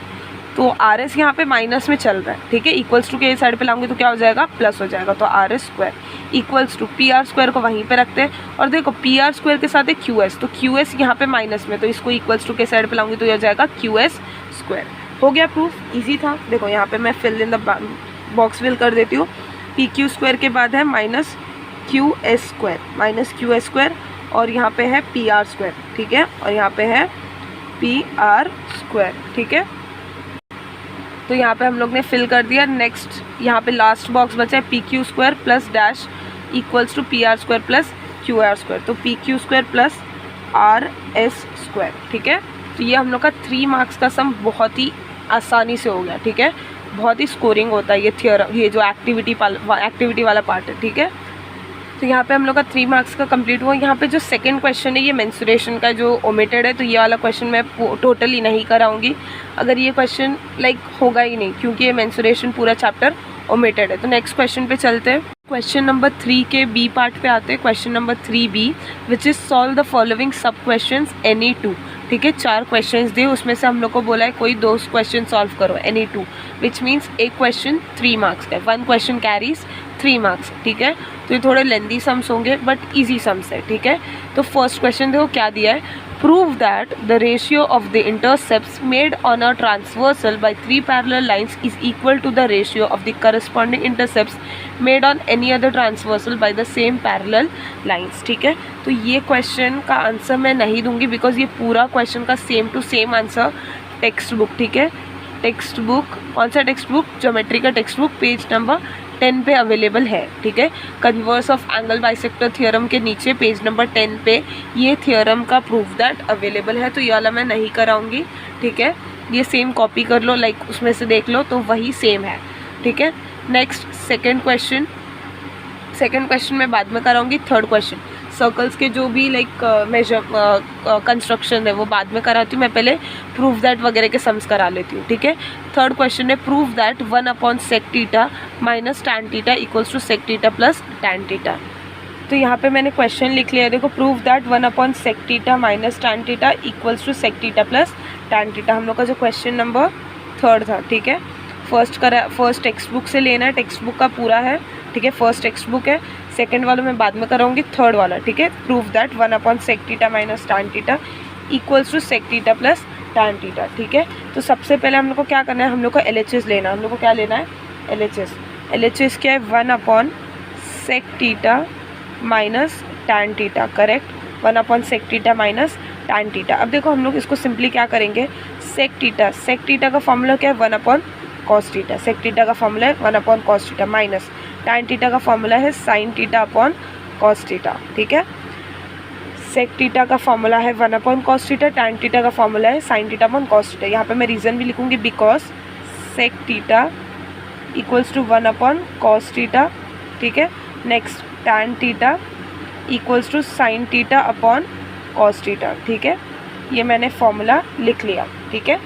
Speaker 1: तो आर एस यहाँ पे माइनस में चल रहा है, ठीक है, इक्वल्स टू के ये साइड पे लाऊंगी तो क्या हो जाएगा, प्लस हो जाएगा, तो R S square equals to P R square को वहीं पे रखते हैं और देखो पी आर स्क्वायर के साथ है क्यू एस, तो क्यू एस यहाँ पे माइनस में, तो इसको इक्वल्स टू के साइड पे लाऊंगी तो ये हो जाएगा क्यू एस स्क्वायर। हो गया प्रूफ, इजी था। देखो यहाँ पे मैं fill in the box fill कर देती हूँ, पी क्यू स्क्वायर के बाद है minus Q S square, minus Q S square और यहाँ पे है पी आर स्क्वायर, ठीक है, और यहाँ पे है पी आर स्क्वायर, ठीक है। तो यहाँ पे हम लोग ने फिल कर दिया। नेक्स्ट यहाँ पे लास्ट बॉक्स बचा है P Q square plus dash equals to P R square plus Q R square, तो P Q square plus R S square, ठीक है। तो ये हम लोग का 3 मार्क्स का सम बहुत ही आसानी से हो गया, ठीक है, बहुत ही स्कोरिंग होता है ये थ्योरम, ये जो एक्टिविटी वाला पार्ट है, ठीक है। तो यहाँ पे हम लोग का 3 मार्क्स का कंप्लीट हुआ। यहाँ पे जो सेकंड क्वेश्चन है ये मेंसुरेशन का जो ओमिटेड है, तो ये वाला क्वेश्चन मैं टोटली नहीं कराऊंगी, अगर ये क्वेश्चन लाइक होगा ही नहीं क्योंकि ये मेंसुरेशन पूरा चैप्टर ओमिटेड है। तो नेक्स्ट क्वेश्चन पे चलते हैं, क्वेश्चन नंबर 3 के बी पार्ट पे आते हैं। Question number 3B which is solve the following sub questions any 2, ठीक है। 4 क्वेश्चंस दिए, उसमें से हम लोग को बोला है कोई 2 क्वेश्चन सॉल्व करो एनी 2, विच मीन्स एक क्वेश्चन 3 मार्क्स का, 1 क्वेश्चन कैरीज 3 मार्क्स, ठीक है। तो ये थोड़े लेंदी सम्स होंगे बट ईजी सम्स है, ठीक है। तो फर्स्ट क्वेश्चन देखो क्या दिया है, Prove that the ratio of the intercepts made on a transversal by 3 parallel lines is equal to the ratio of the corresponding intercepts made on any other transversal by the same parallel lines. ठीक है, तो ये क्वेश्चन का आंसर मैं नहीं दूंगी बिकॉज ये पूरा क्वेश्चन का same to same answer text book, ठीक है, टेक्स्ट बुक, कौन सा टेक्स्ट बुक, ज्योमेट्री का टेक्स्ट बुक पेज नंबर 10 पे अवेलेबल है, ठीक है। Converse of angle bisector theorem के नीचे पेज नंबर 10 पे ये थ्योरम का प्रूफ दैट अवेलेबल है, तो ये वाला मैं नहीं कराऊंगी, ठीक है। ये सेम कॉपी कर लो, लाइक उसमें से देख लो तो वही सेम है, ठीक है। नेक्स्ट सेकंड क्वेश्चन मैं बाद में कराऊंगी। थर्ड क्वेश्चन सर्कल्स के जो भी लाइक मेजर कंस्ट्रक्शन है वो बाद में कराती हूँ, मैं पहले प्रूफ दैट वगैरह के सम्स करा लेती हूँ, ठीक है। थर्ड क्वेश्चन है proof that 1/sec theta minus tan theta equals to sec theta plus tan theta. तो यहाँ पे मैंने क्वेश्चन लिख लिया है, देखो, proof that 1/sec theta minus tan theta equals to sec theta plus tan theta हम लोग का जो क्वेश्चन नंबर 3 था, ठीक है। फर्स्ट टेक्स्ट बुक से लेना है, टेक्स्ट बुक का पूरा है, ठीक है, फर्स्ट टेक्स्ट बुक है। सेकंड वाला मैं बाद में कराऊंगी, थर्ड वाला, ठीक है। Proof that 1/sec theta minus tan theta equals to sec theta plus tan theta, ठीक है। तो सबसे पहले हम लोग को क्या करना है, हम लोग को LHS लेना है, हम लोग को क्या लेना है, LHS क्या है, 1/sec theta minus tan theta, correct, 1/sec theta minus tan theta. अब देखो हम लोग इसको सिंपली क्या करेंगे, sec थीटा का फॉर्मूला क्या है, 1/cos थीटा, sec थीटा का फॉर्मूला है 1/cos theta minus tan theta का फॉर्मूला है sin theta upon cos theta, ठीक है। sec थीटा का फॉर्मूला है 1/cos थीटा, tan थीटा का फॉर्मूला है sin theta upon cos theta. यहाँ पे मैं रीज़न भी लिखूंगी, because sec theta equals to 1/cos theta, ठीक है। Next tan theta equals to sin theta upon cos theta, ठीक है। ये मैंने फॉर्मूला लिख लिया, ठीक है।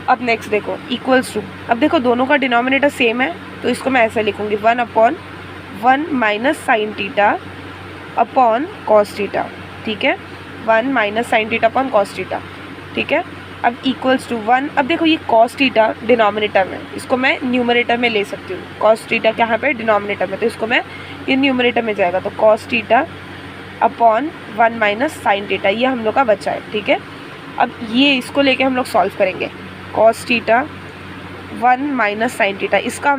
Speaker 1: अब नेक्स्ट देखो इक्वल्स टू, अब देखो दोनों का डिनोमिनेटर सेम है तो इसको मैं ऐसे लिखूंगी 1/1 minus sine theta upon cos theta, ठीक है, 1 minus sine theta upon cos theta, ठीक है। अब इक्वल्स टू 1, अब देखो ये कॉस थीटा डिनोमिनेटर में, इसको मैं न्यूमरेटर में ले सकती हूँ, कॉस थीटा यहाँ पे डिनोमिनेटर में, तो इसको मैं ये न्यूमरेटर में जाएगा, तो cos theta upon 1 minus sine theta, ये हम लोग का बचा है, ठीक है। अब ये इसको लेके हम लोग सॉल्व करेंगे, cos theta 1 minus sine theta, इसको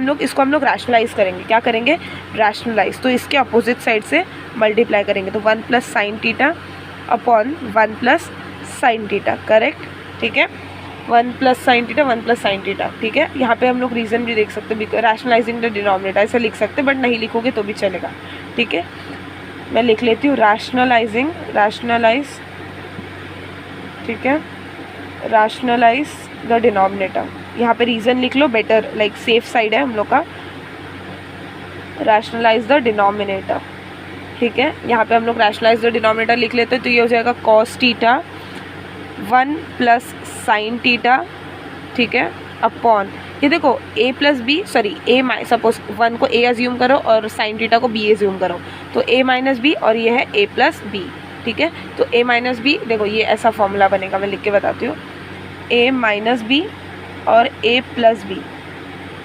Speaker 1: हम लोग रैशनलाइज करेंगे, क्या करेंगे, रैशनलाइज, तो इसके अपोजिट साइड से मल्टीप्लाई करेंगे, तो 1 plus sine theta upon 1 plus sine theta, correct, ठीक है, 1 plus sine theta 1 plus sine theta, ठीक है। यहाँ पे हम लोग रीज़न भी देख सकते हैं, रैशनलाइजिंग द डिनोमिनेटर ऐसे लिख सकते हैं, बट नहीं लिखोगे तो भी चलेगा, ठीक है। मैं लिख लेती हूँ रैशनलाइज, ठीक है, रैशनलाइज द डिनोमिनेटर, यहाँ पे रीज़न लिख लो, बेटर लाइक सेफ साइड है हम लोग का, रैशनलाइज द डिनोमिनेटर, ठीक है। यहाँ पे हम लोग रैशनलाइज द डिनोमिनेटर लिख लेते हैं, तो ये हो जाएगा cos theta 1 plus sine theta, ठीक है, अपॉन, ये देखो a plus B, sorry a, suppose 1 को a अज्यूम करो और साइन थीटा को b अज्यूम करो, तो a माइनस बी और ये है a प्लस बी, ठीक है। तो a माइनस बी, देखो ये ऐसा फॉर्मूला बनेगा, मैं लिख के बताती हूँ, a माइनस बी और a प्लस बी,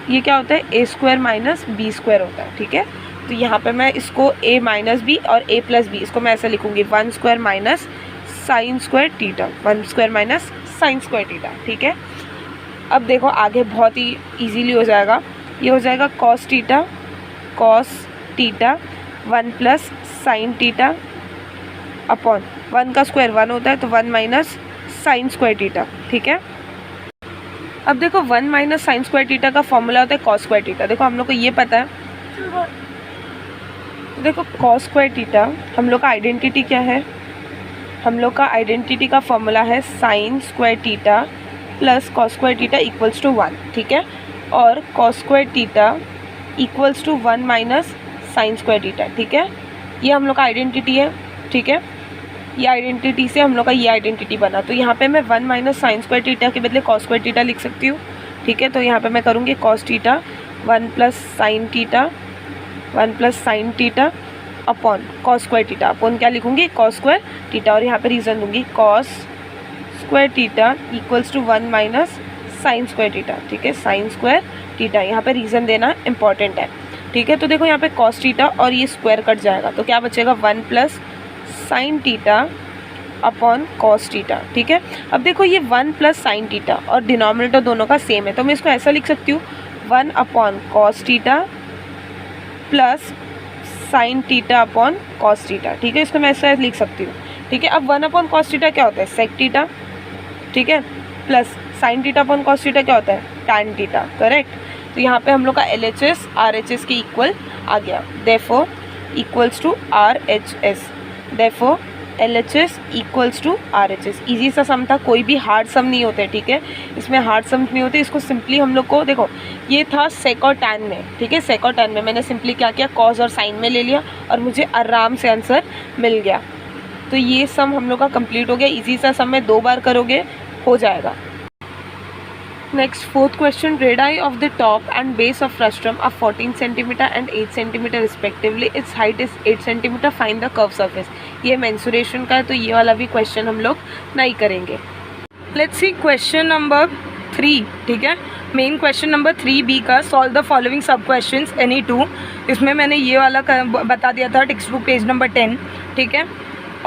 Speaker 1: ये क्या होता है, a square minus B square होता है, ठीक है। तो यहाँ पे मैं इसको a माइनस बी और a प्लस बी, इसको मैं ऐसे लिखूँगी 1 square minus sine square theta, 1 square minus sine square theta, ठीक है। अब देखो आगे बहुत ही इजीली हो जाएगा, ये हो जाएगा cos theta 1 plus sine theta upon 1 का स्क्वायर 1 होता है, तो 1 माइनस साइन स्क्वायर थीटा, ठीक है। अब देखो 1 माइनस साइन स्क्वायर थीटा का फॉर्मूला होता है कॉस स्क्वायर थीटा, देखो हम लोग को ये पता है, देखो कॉस स्क्वायर थीटा हम लोग का आइडेंटिटी क्या है, हम लोग का आइडेंटिटी का फॉर्मूला है sine square theta plus cos square theta equals to 1, ठीक है, और cos square theta equals to 1 minus sine square theta, ठीक है। ये हम लोग का आइडेंटिटी है, ठीक है, ये आइडेंटिटी से हम लोग का ये आइडेंटिटी बना, तो यहाँ पे मैं 1 माइनस साइन स्क्वायर थीटा के बदले कॉस स्क्वायर थीटा लिख सकती हूँ, ठीक है। तो यहाँ पे मैं करूँगी cos theta 1 plus sine theta upon cos square theta, upon क्या लिखूँगी, कॉस स्क्वायर थीटा, और यहाँ पे रीज़न दूँगी cos square theta equals to 1 minus sine square theta, ठीक है, साइन स्क्वायर थीटा, यहाँ पे रीज़न देना इंपॉर्टेंट है, ठीक है। तो देखो यहाँ पे कॉस थीटा और ये स्क्वायर कट जाएगा, तो क्या बचेगा 1 plus sine theta upon cos theta, ठीक है। अब देखो ये 1 प्लस साइन थीटा और डिनोमिनेटर दोनों का सेम है, तो मैं इसको ऐसा लिख सकती हूँ 1 upon cos theta plus sine theta upon cos theta, ठीक है। इसको मैं ऐसा लिख सकती हूँ, ठीक है। अब 1 अपॉन कॉस थीटा क्या होता है, सेक थीटा, ठीक है, plus sine theta upon cos theta क्या होता है, टैन थीटा, करेक्ट। तो यहाँ पे हम लोग का LHS RHS के इक्वल आ गया, therefore equals to RHS, therefore LHS equals to RHS। Easy सा सम था, कोई भी हार्ड सम नहीं होते, ठीक है, इसमें हार्ड सम नहीं होते। इसको सिंपली हम लोग को देखो ये था सेक और टैन में, ठीक है, सेक और टैन में मैंने सिंपली क्या किया, कॉस और साइन में ले लिया और मुझे आराम से आंसर मिल गया। तो ये सम हम लोग का कंप्लीट हो गया। इजी सा सम में 2 बार करोगे हो जाएगा। Next fourth question, radii of the top and base of frustum are 14 centimetre and 8 centimetre respectively, its height is 8 centimetre, find the curve surface. ये मेंसुरेशन का है, तो ये वाला भी क्वेश्चन हम लोग नहीं करेंगे।
Speaker 2: लेट्स सी क्वेश्चन नंबर 3, ठीक है, मेन क्वेश्चन नंबर 3B का, solve the following sub questions any 2। इसमें मैंने ये वाला बता दिया था, टेक्स्ट बुक पेज नंबर 10, ठीक है,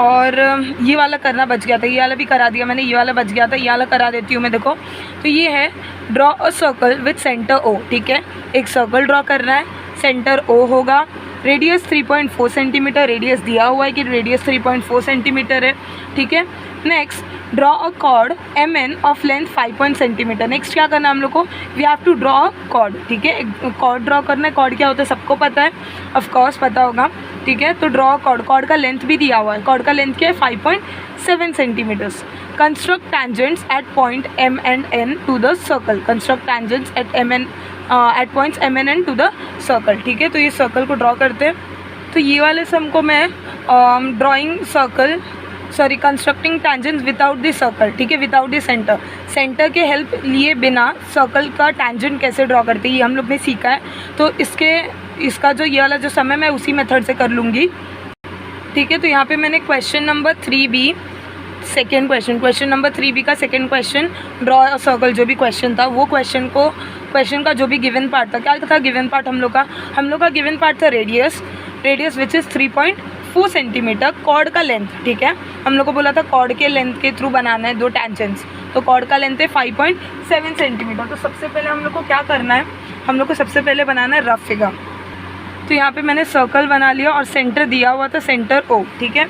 Speaker 2: और ये वाला करना बच गया था, ये वाला भी करा दिया मैंने, ये वाला बच गया था, ये वाला करा देती हूँ मैं। देखो तो ये है draw a circle with centre O, ठीक है, एक सर्कल ड्रॉ करना है, सेंटर O होगा, रेडियस 3.4 सेंटीमीटर, रेडियस दिया हुआ है कि रेडियस 3.4 सेंटीमीटर है, ठीक है। Next draw a chord MN of length 5 centimetre. Next क्या करना है हम लोग को, we have to draw a chord, ठीक है, कॉर्ड ड्रॉ करना है। कॉर्ड क्या होता है सबको पता है, ऑफ कोर्स पता होगा, ठीक है। तो ड्रॉ कॉर्ड, कॉर्ड का लेंथ भी दिया हुआ है, कॉर्ड का लेंथ क्या है 5.7 centimetres. Construct tangents at point M and N to the circle, construct tangents at points M and N to the circle, ठीक है। तो ये सर्कल को ड्रॉ करते हैं। तो ये वाले सम को मैं drawing circle, sorry, constructing tangents without the circle, ठीक है, विदाउट द सेंटर, सेंटर के हेल्प लिए बिना सर्कल का टेंजेंट कैसे ड्रॉ करते हैं ये हम लोग ने सीखा है। तो इसका जो ये वाला जो सम है मैं उसी मेथड से कर लूँगी, ठीक है। तो यहाँ पे मैंने question number 3B second question number 3B का second question, draw a circle, जो भी क्वेश्चन था वो क्वेश्चन का जो भी गिवन पार्ट था, क्या था गिवन पार्ट हम लोग का गिवन पार्ट था radius which is 3.4 centimetre, chord का लेंथ, ठीक है, हम लोग को बोला था कॉर्ड के लेंथ के थ्रू बनाना है 2 टेंजेंट्स, तो कॉर्ड का लेंथ है 5.7 सेंटीमीटर। तो सबसे पहले हम लोग को क्या करना है, हम लोग को सबसे पहले बनाना है रफ फिगर। तो यहाँ पे मैंने सर्कल बना लिया और सेंटर दिया हुआ था सेंटर O, ठीक है।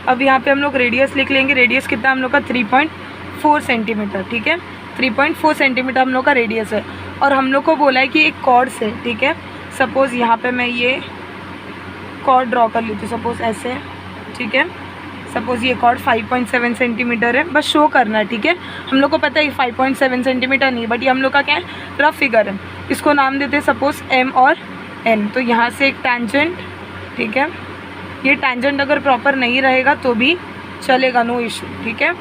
Speaker 2: अब यहाँ पे हम लोग रेडियस लिख लेंगे, रेडियस कितना हम लोग का 3.4 सेंटीमीटर, ठीक है, 3.4 सेंटीमीटर हम लोग का रेडियस है। और हम लोग को बोला है कि एक कॉर्ड से, ठीक है, सपोज़ यहाँ पे मैं ये कॉर्ड ड्रॉ कर लेती हूँ, सपोज़ ऐसे, ठीक है, सपोज़ ये कॉर्ड 5.7 सेंटीमीटर है, बस शो करना है, ठीक है। हम लोग को पता है 5.7 सेंटीमीटर नहीं, बट ये हम लोग का क्या है, रफ फिगर है। इसको नाम देते हैं सपोज़ M और N। तो यहाँ से एक टेंजेंट, ठीक है, ये टेंजेंट अगर प्रॉपर नहीं रहेगा तो भी चलेगा, नो इशू, ठीक है।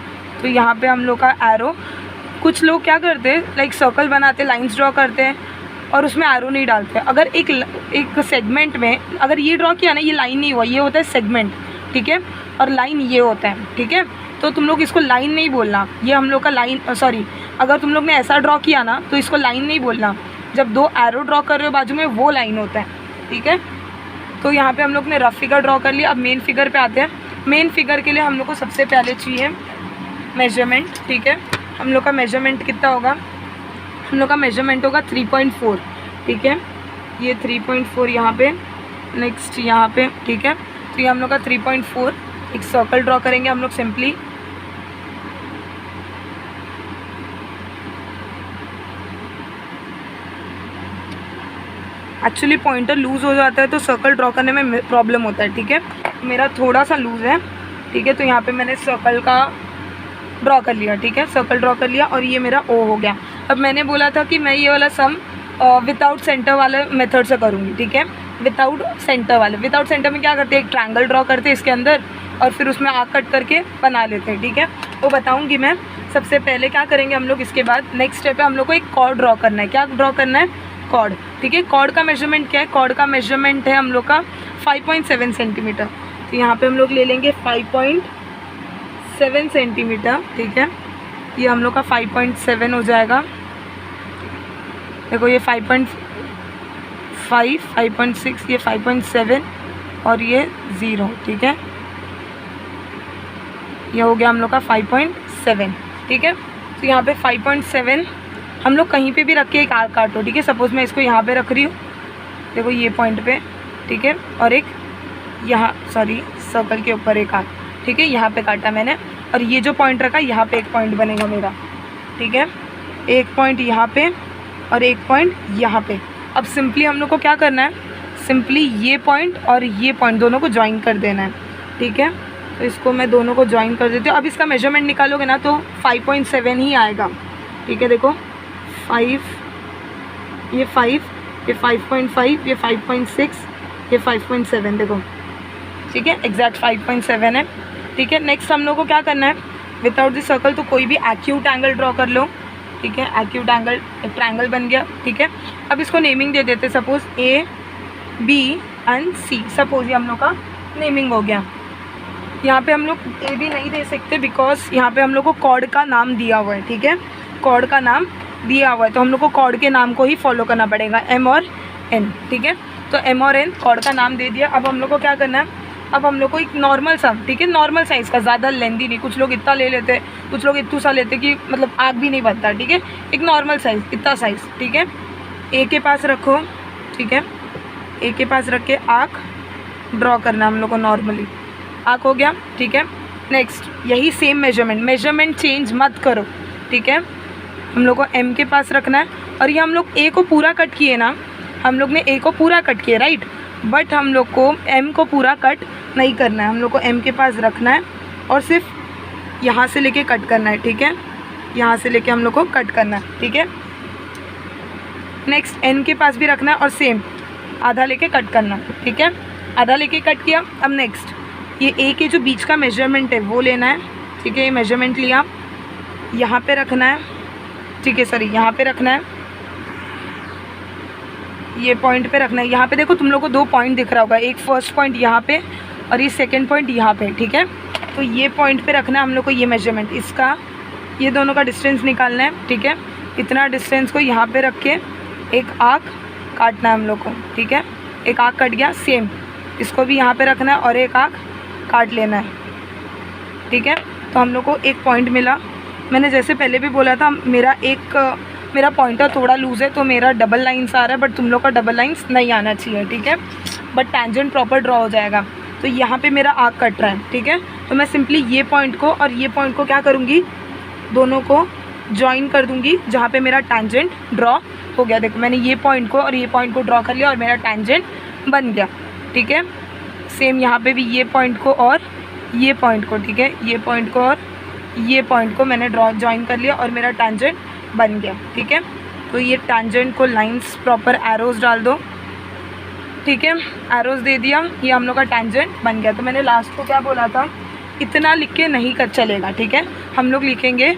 Speaker 2: तो यहाँ पे हम लोग का एरो, कुछ लोग क्या करते हैं लाइक सर्कल बनाते, लाइंस ड्रॉ करते हैं और उसमें एरो नहीं डालते। अगर एक सेगमेंट में अगर ये ड्रॉ किया ना, ये लाइन नहीं हुआ, ये होता है सेगमेंट, ठीक है, और लाइन ये होता है, ठीक है। तो तुम लोग इसको लाइन नहीं बोलना, ये हम लोग का लाइन, सॉरी, अगर तुम लोग ने ऐसा ड्रॉ किया ना तो इसको लाइन नहीं बोलना, जब 2 एरो ड्रॉ कर रहे हो बाजू में वो लाइन होता है, ठीक है। तो यहाँ पे हम लोग ने रफ फिगर ड्रॉ कर लिया। अब मेन फिगर पे आते हैं। मेन फिगर के लिए हम लोग को सबसे पहले चाहिए मेजरमेंट, ठीक है। हम लोग का मेजरमेंट कितना होगा, हम लोग का मेजरमेंट होगा 3.4, ठीक है, ये 3.4 यहाँ पे, नेक्स्ट यहाँ पे, ठीक है। तो ये हम लोग का 3.4, एक सर्कल ड्रॉ करेंगे हम लोग सिंपली, एक्चुअली पॉइंटर लूज़ हो जाता है तो सर्कल ड्रॉ करने में प्रॉब्लम होता है, ठीक है। मेरा थोड़ा सा लूज़ है, ठीक है। तो यहाँ पे मैंने सर्कल का ड्रॉ कर लिया, ठीक है, सर्कल ड्रॉ कर लिया और ये मेरा O हो गया। अब मैंने बोला था कि मैं ये वाला सम विदाउट सेंटर वाले मेथड से करूँगी, ठीक है, विदाउट सेंटर में क्या करते हैं, एक ट्रायंगल ड्रॉ करते हैं इसके अंदर और फिर उसमें आग कट करके बना लेते हैं, ठीक है। वो बताऊँगी मैं। सबसे पहले क्या करेंगे हम लोग, इसके बाद नेक्स्ट स्टेप है हम लोग को एक कॉर्ड ड्रॉ करना है। क्या ड्रॉ करना है, कॉर्ड, ठीक है। कॉर्ड का मेजरमेंट क्या है, कॉर्ड का मेजरमेंट है हम लोग का 5.7 सेंटीमीटर। तो यहाँ पे हम लोग ले लेंगे 5.7 सेंटीमीटर, ठीक है। ये हम लोग का 5.7 हो जाएगा। देखो ये 5.5, 5.6, ये 5.7 और ये 0, ठीक है। ये हो गया हम लोग का 5.7, ठीक है। तो यहाँ पे 5.7 हम लोग कहीं पे भी रख के एक आर्क काटो, ठीक है। सपोज़ मैं इसको यहाँ पे रख रही हूँ, देखो ये पॉइंट पे, ठीक है, और एक यहाँ सर्कल के ऊपर एक आर्क, ठीक है, यहाँ पे काटा मैंने, और ये जो पॉइंट रखा यहाँ पे एक पॉइंट बनेगा मेरा, ठीक है, एक पॉइंट यहाँ पे और एक पॉइंट यहाँ पे। अब सिंपली हम लोग को क्या करना है, सिंपली ये पॉइंट और ये पॉइंट दोनों को ज्वाइन कर देना है, ठीक है। तो इसको मैं दोनों को ज्वाइन कर देती हूँ। अब इसका मेजरमेंट निकालोगे ना तो 5.7 ही आएगा, ठीक है। देखो 5, ये 5, ये 5.5, ये 5.6, ये 5.7, देखो, ठीक है, एग्जैक्ट 5.7 है, ठीक है। नेक्स्ट हम लोग को क्या करना है, विदाउट द सर्कल तो कोई भी एक्यूट एंगल ड्रॉ कर लो, ठीक है। एक्यूट एंगल एक ट्रायंगल बन गया, ठीक है। अब इसको नेमिंग दे देते, suppose A, B and C, suppose ये हम लोग का नेमिंग हो गया। यहाँ पे हम लोग A भी नहीं दे सकते बिकॉज यहाँ पे हम लोग को कॉर्ड का नाम दिया हुआ है, ठीक है, कॉर्ड का नाम दिया हुआ है, तो हम लोग को कॉर्ड के नाम को ही फॉलो करना पड़ेगा, M और N, ठीक है। तो M और N कॉर्ड का नाम दे दिया। अब हम लोग को क्या करना है, अब हम लोग को एक नॉर्मल सा, ठीक है, नॉर्मल साइज़ का, ज़्यादा लेंदी नहीं, कुछ लोग इतना ले लेते, कुछ लोग इतना सा लेते कि मतलब आग भी नहीं बनता, ठीक है, एक नॉर्मल साइज़, इतना साइज़, ठीक है। A के पास रखो, ठीक है, A के पास रख के आर्क ड्रॉ करना हम लोग को नॉर्मली, आर्क हो गया, ठीक है। नेक्स्ट यही सेम मेजरमेंट चेंज मत करो, ठीक है। हम लोग को M के पास रखना है, और ये हम लोग A को पूरा कट किए ना, हम लोग ने A को पूरा कट किया, राइट, बट हम लोग को M को पूरा कट नहीं करना है, हम लोग को M के पास रखना है और सिर्फ यहाँ से लेके कट करना है, ठीक है, यहाँ से लेके हम लोग को कट करना है, ठीक है। नेक्स्ट N के पास भी रखना है और सेम आधा लेके कट करना, ठीक है, आधा लेके कट किया। अब नेक्स्ट ये A के जो बीच का मेजरमेंट है वो लेना है, ठीक है, ये मेजरमेंट लिया, यहाँ पे रखना है, ठीक है, सॉरी यहाँ पे रखना है, ये पॉइंट पे रखना है। यहाँ पे देखो तुम लोग को 2 पॉइंट दिख रहा होगा, एक फर्स्ट पॉइंट यहाँ पे और ये सेकंड पॉइंट यहाँ पे, ठीक है। तो ये पॉइंट पे रखना है हम लोग को ये मेजरमेंट, इसका ये दोनों का डिस्टेंस निकालना है, ठीक है। इतना डिस्टेंस को यहाँ पे रख के एक आर्क काटना है हम लोग को, ठीक है, एक आर्क कट गया, सेम इसको भी यहाँ पे रखना है और एक आर्क काट लेना है, ठीक है। तो हम लोग को एक पॉइंट मिला। मैंने जैसे पहले भी बोला था, मेरा पॉइंटर थोड़ा लूज़ है तो मेरा डबल लाइन्स आ रहा है, बट तुम लोग का डबल लाइन्स नहीं आना चाहिए, ठीक है, बट टैंजेंट प्रॉपर ड्रॉ हो जाएगा। तो यहाँ पे मेरा आर्क कट रहा है, ठीक है। तो मैं सिंपली ये पॉइंट को और ये पॉइंट को क्या करूँगी, दोनों को ज्वाइन कर दूँगी जहाँ पे मेरा टैंजेंट ड्रॉ हो गया। देखो मैंने ये पॉइंट को और ये पॉइंट को ड्रॉ कर लिया और मेरा टैंजेंट बन गया, ठीक है। सेम यहाँ पे भी ये पॉइंट को और ये पॉइंट को, ठीक है, ये पॉइंट को और ये पॉइंट को मैंने ज्वाइन कर लिया और मेरा टैंजेंट बन गया, ठीक है। तो ये टैंजेंट को लाइंस प्रॉपर एरोज डाल दो, ठीक है, एरोज दे दिया, ये हम लोग का टैंजेंट बन गया। तो मैंने लास्ट को क्या बोला था, इतना लिख के नहीं कर चलेगा, ठीक है, हम लोग लिखेंगे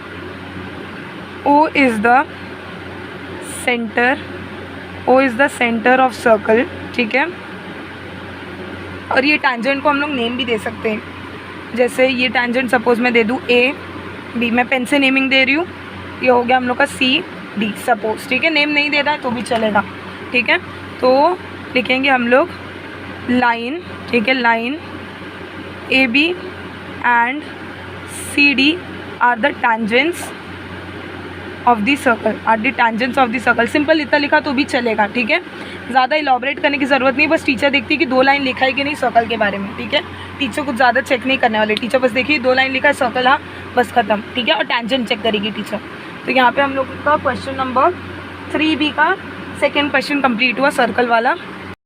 Speaker 2: O is the centre of circle, ठीक है। और ये टैंजेंट को हम लोग नेम भी दे सकते हैं, जैसे ये टैंजेंट सपोज मैं दे दूँ A B, मैं पेन से नेमिंग दे रही हूँ, ये हो गया हम लोग का C D सपोज, ठीक है। नेम नहीं दे रहा है तो भी चलेगा, ठीक है। तो लिखेंगे हम लोग लाइन, ठीक है, line AB and CD are the tangents of the circle, simple इतना लिखा तो भी चलेगा, ठीक है। ज़्यादा इलॉबरेट करने की ज़रूरत नहीं, बस टीचर देखती है कि 2 लाइन लिखा है कि नहीं सर्कल के बारे में, ठीक है। टीचर कुछ ज़्यादा चेक नहीं करने वाले, टीचर बस देखिए 2 लाइन लिखा है सर्कल, हाँ बस ख़त्म, ठीक है, और टैंजेंट चेक करेगी टीचर। तो यहाँ पे हम लोग का क्वेश्चन नंबर 3B का सेकेंड क्वेश्चन कंप्लीट हुआ सर्कल वाला।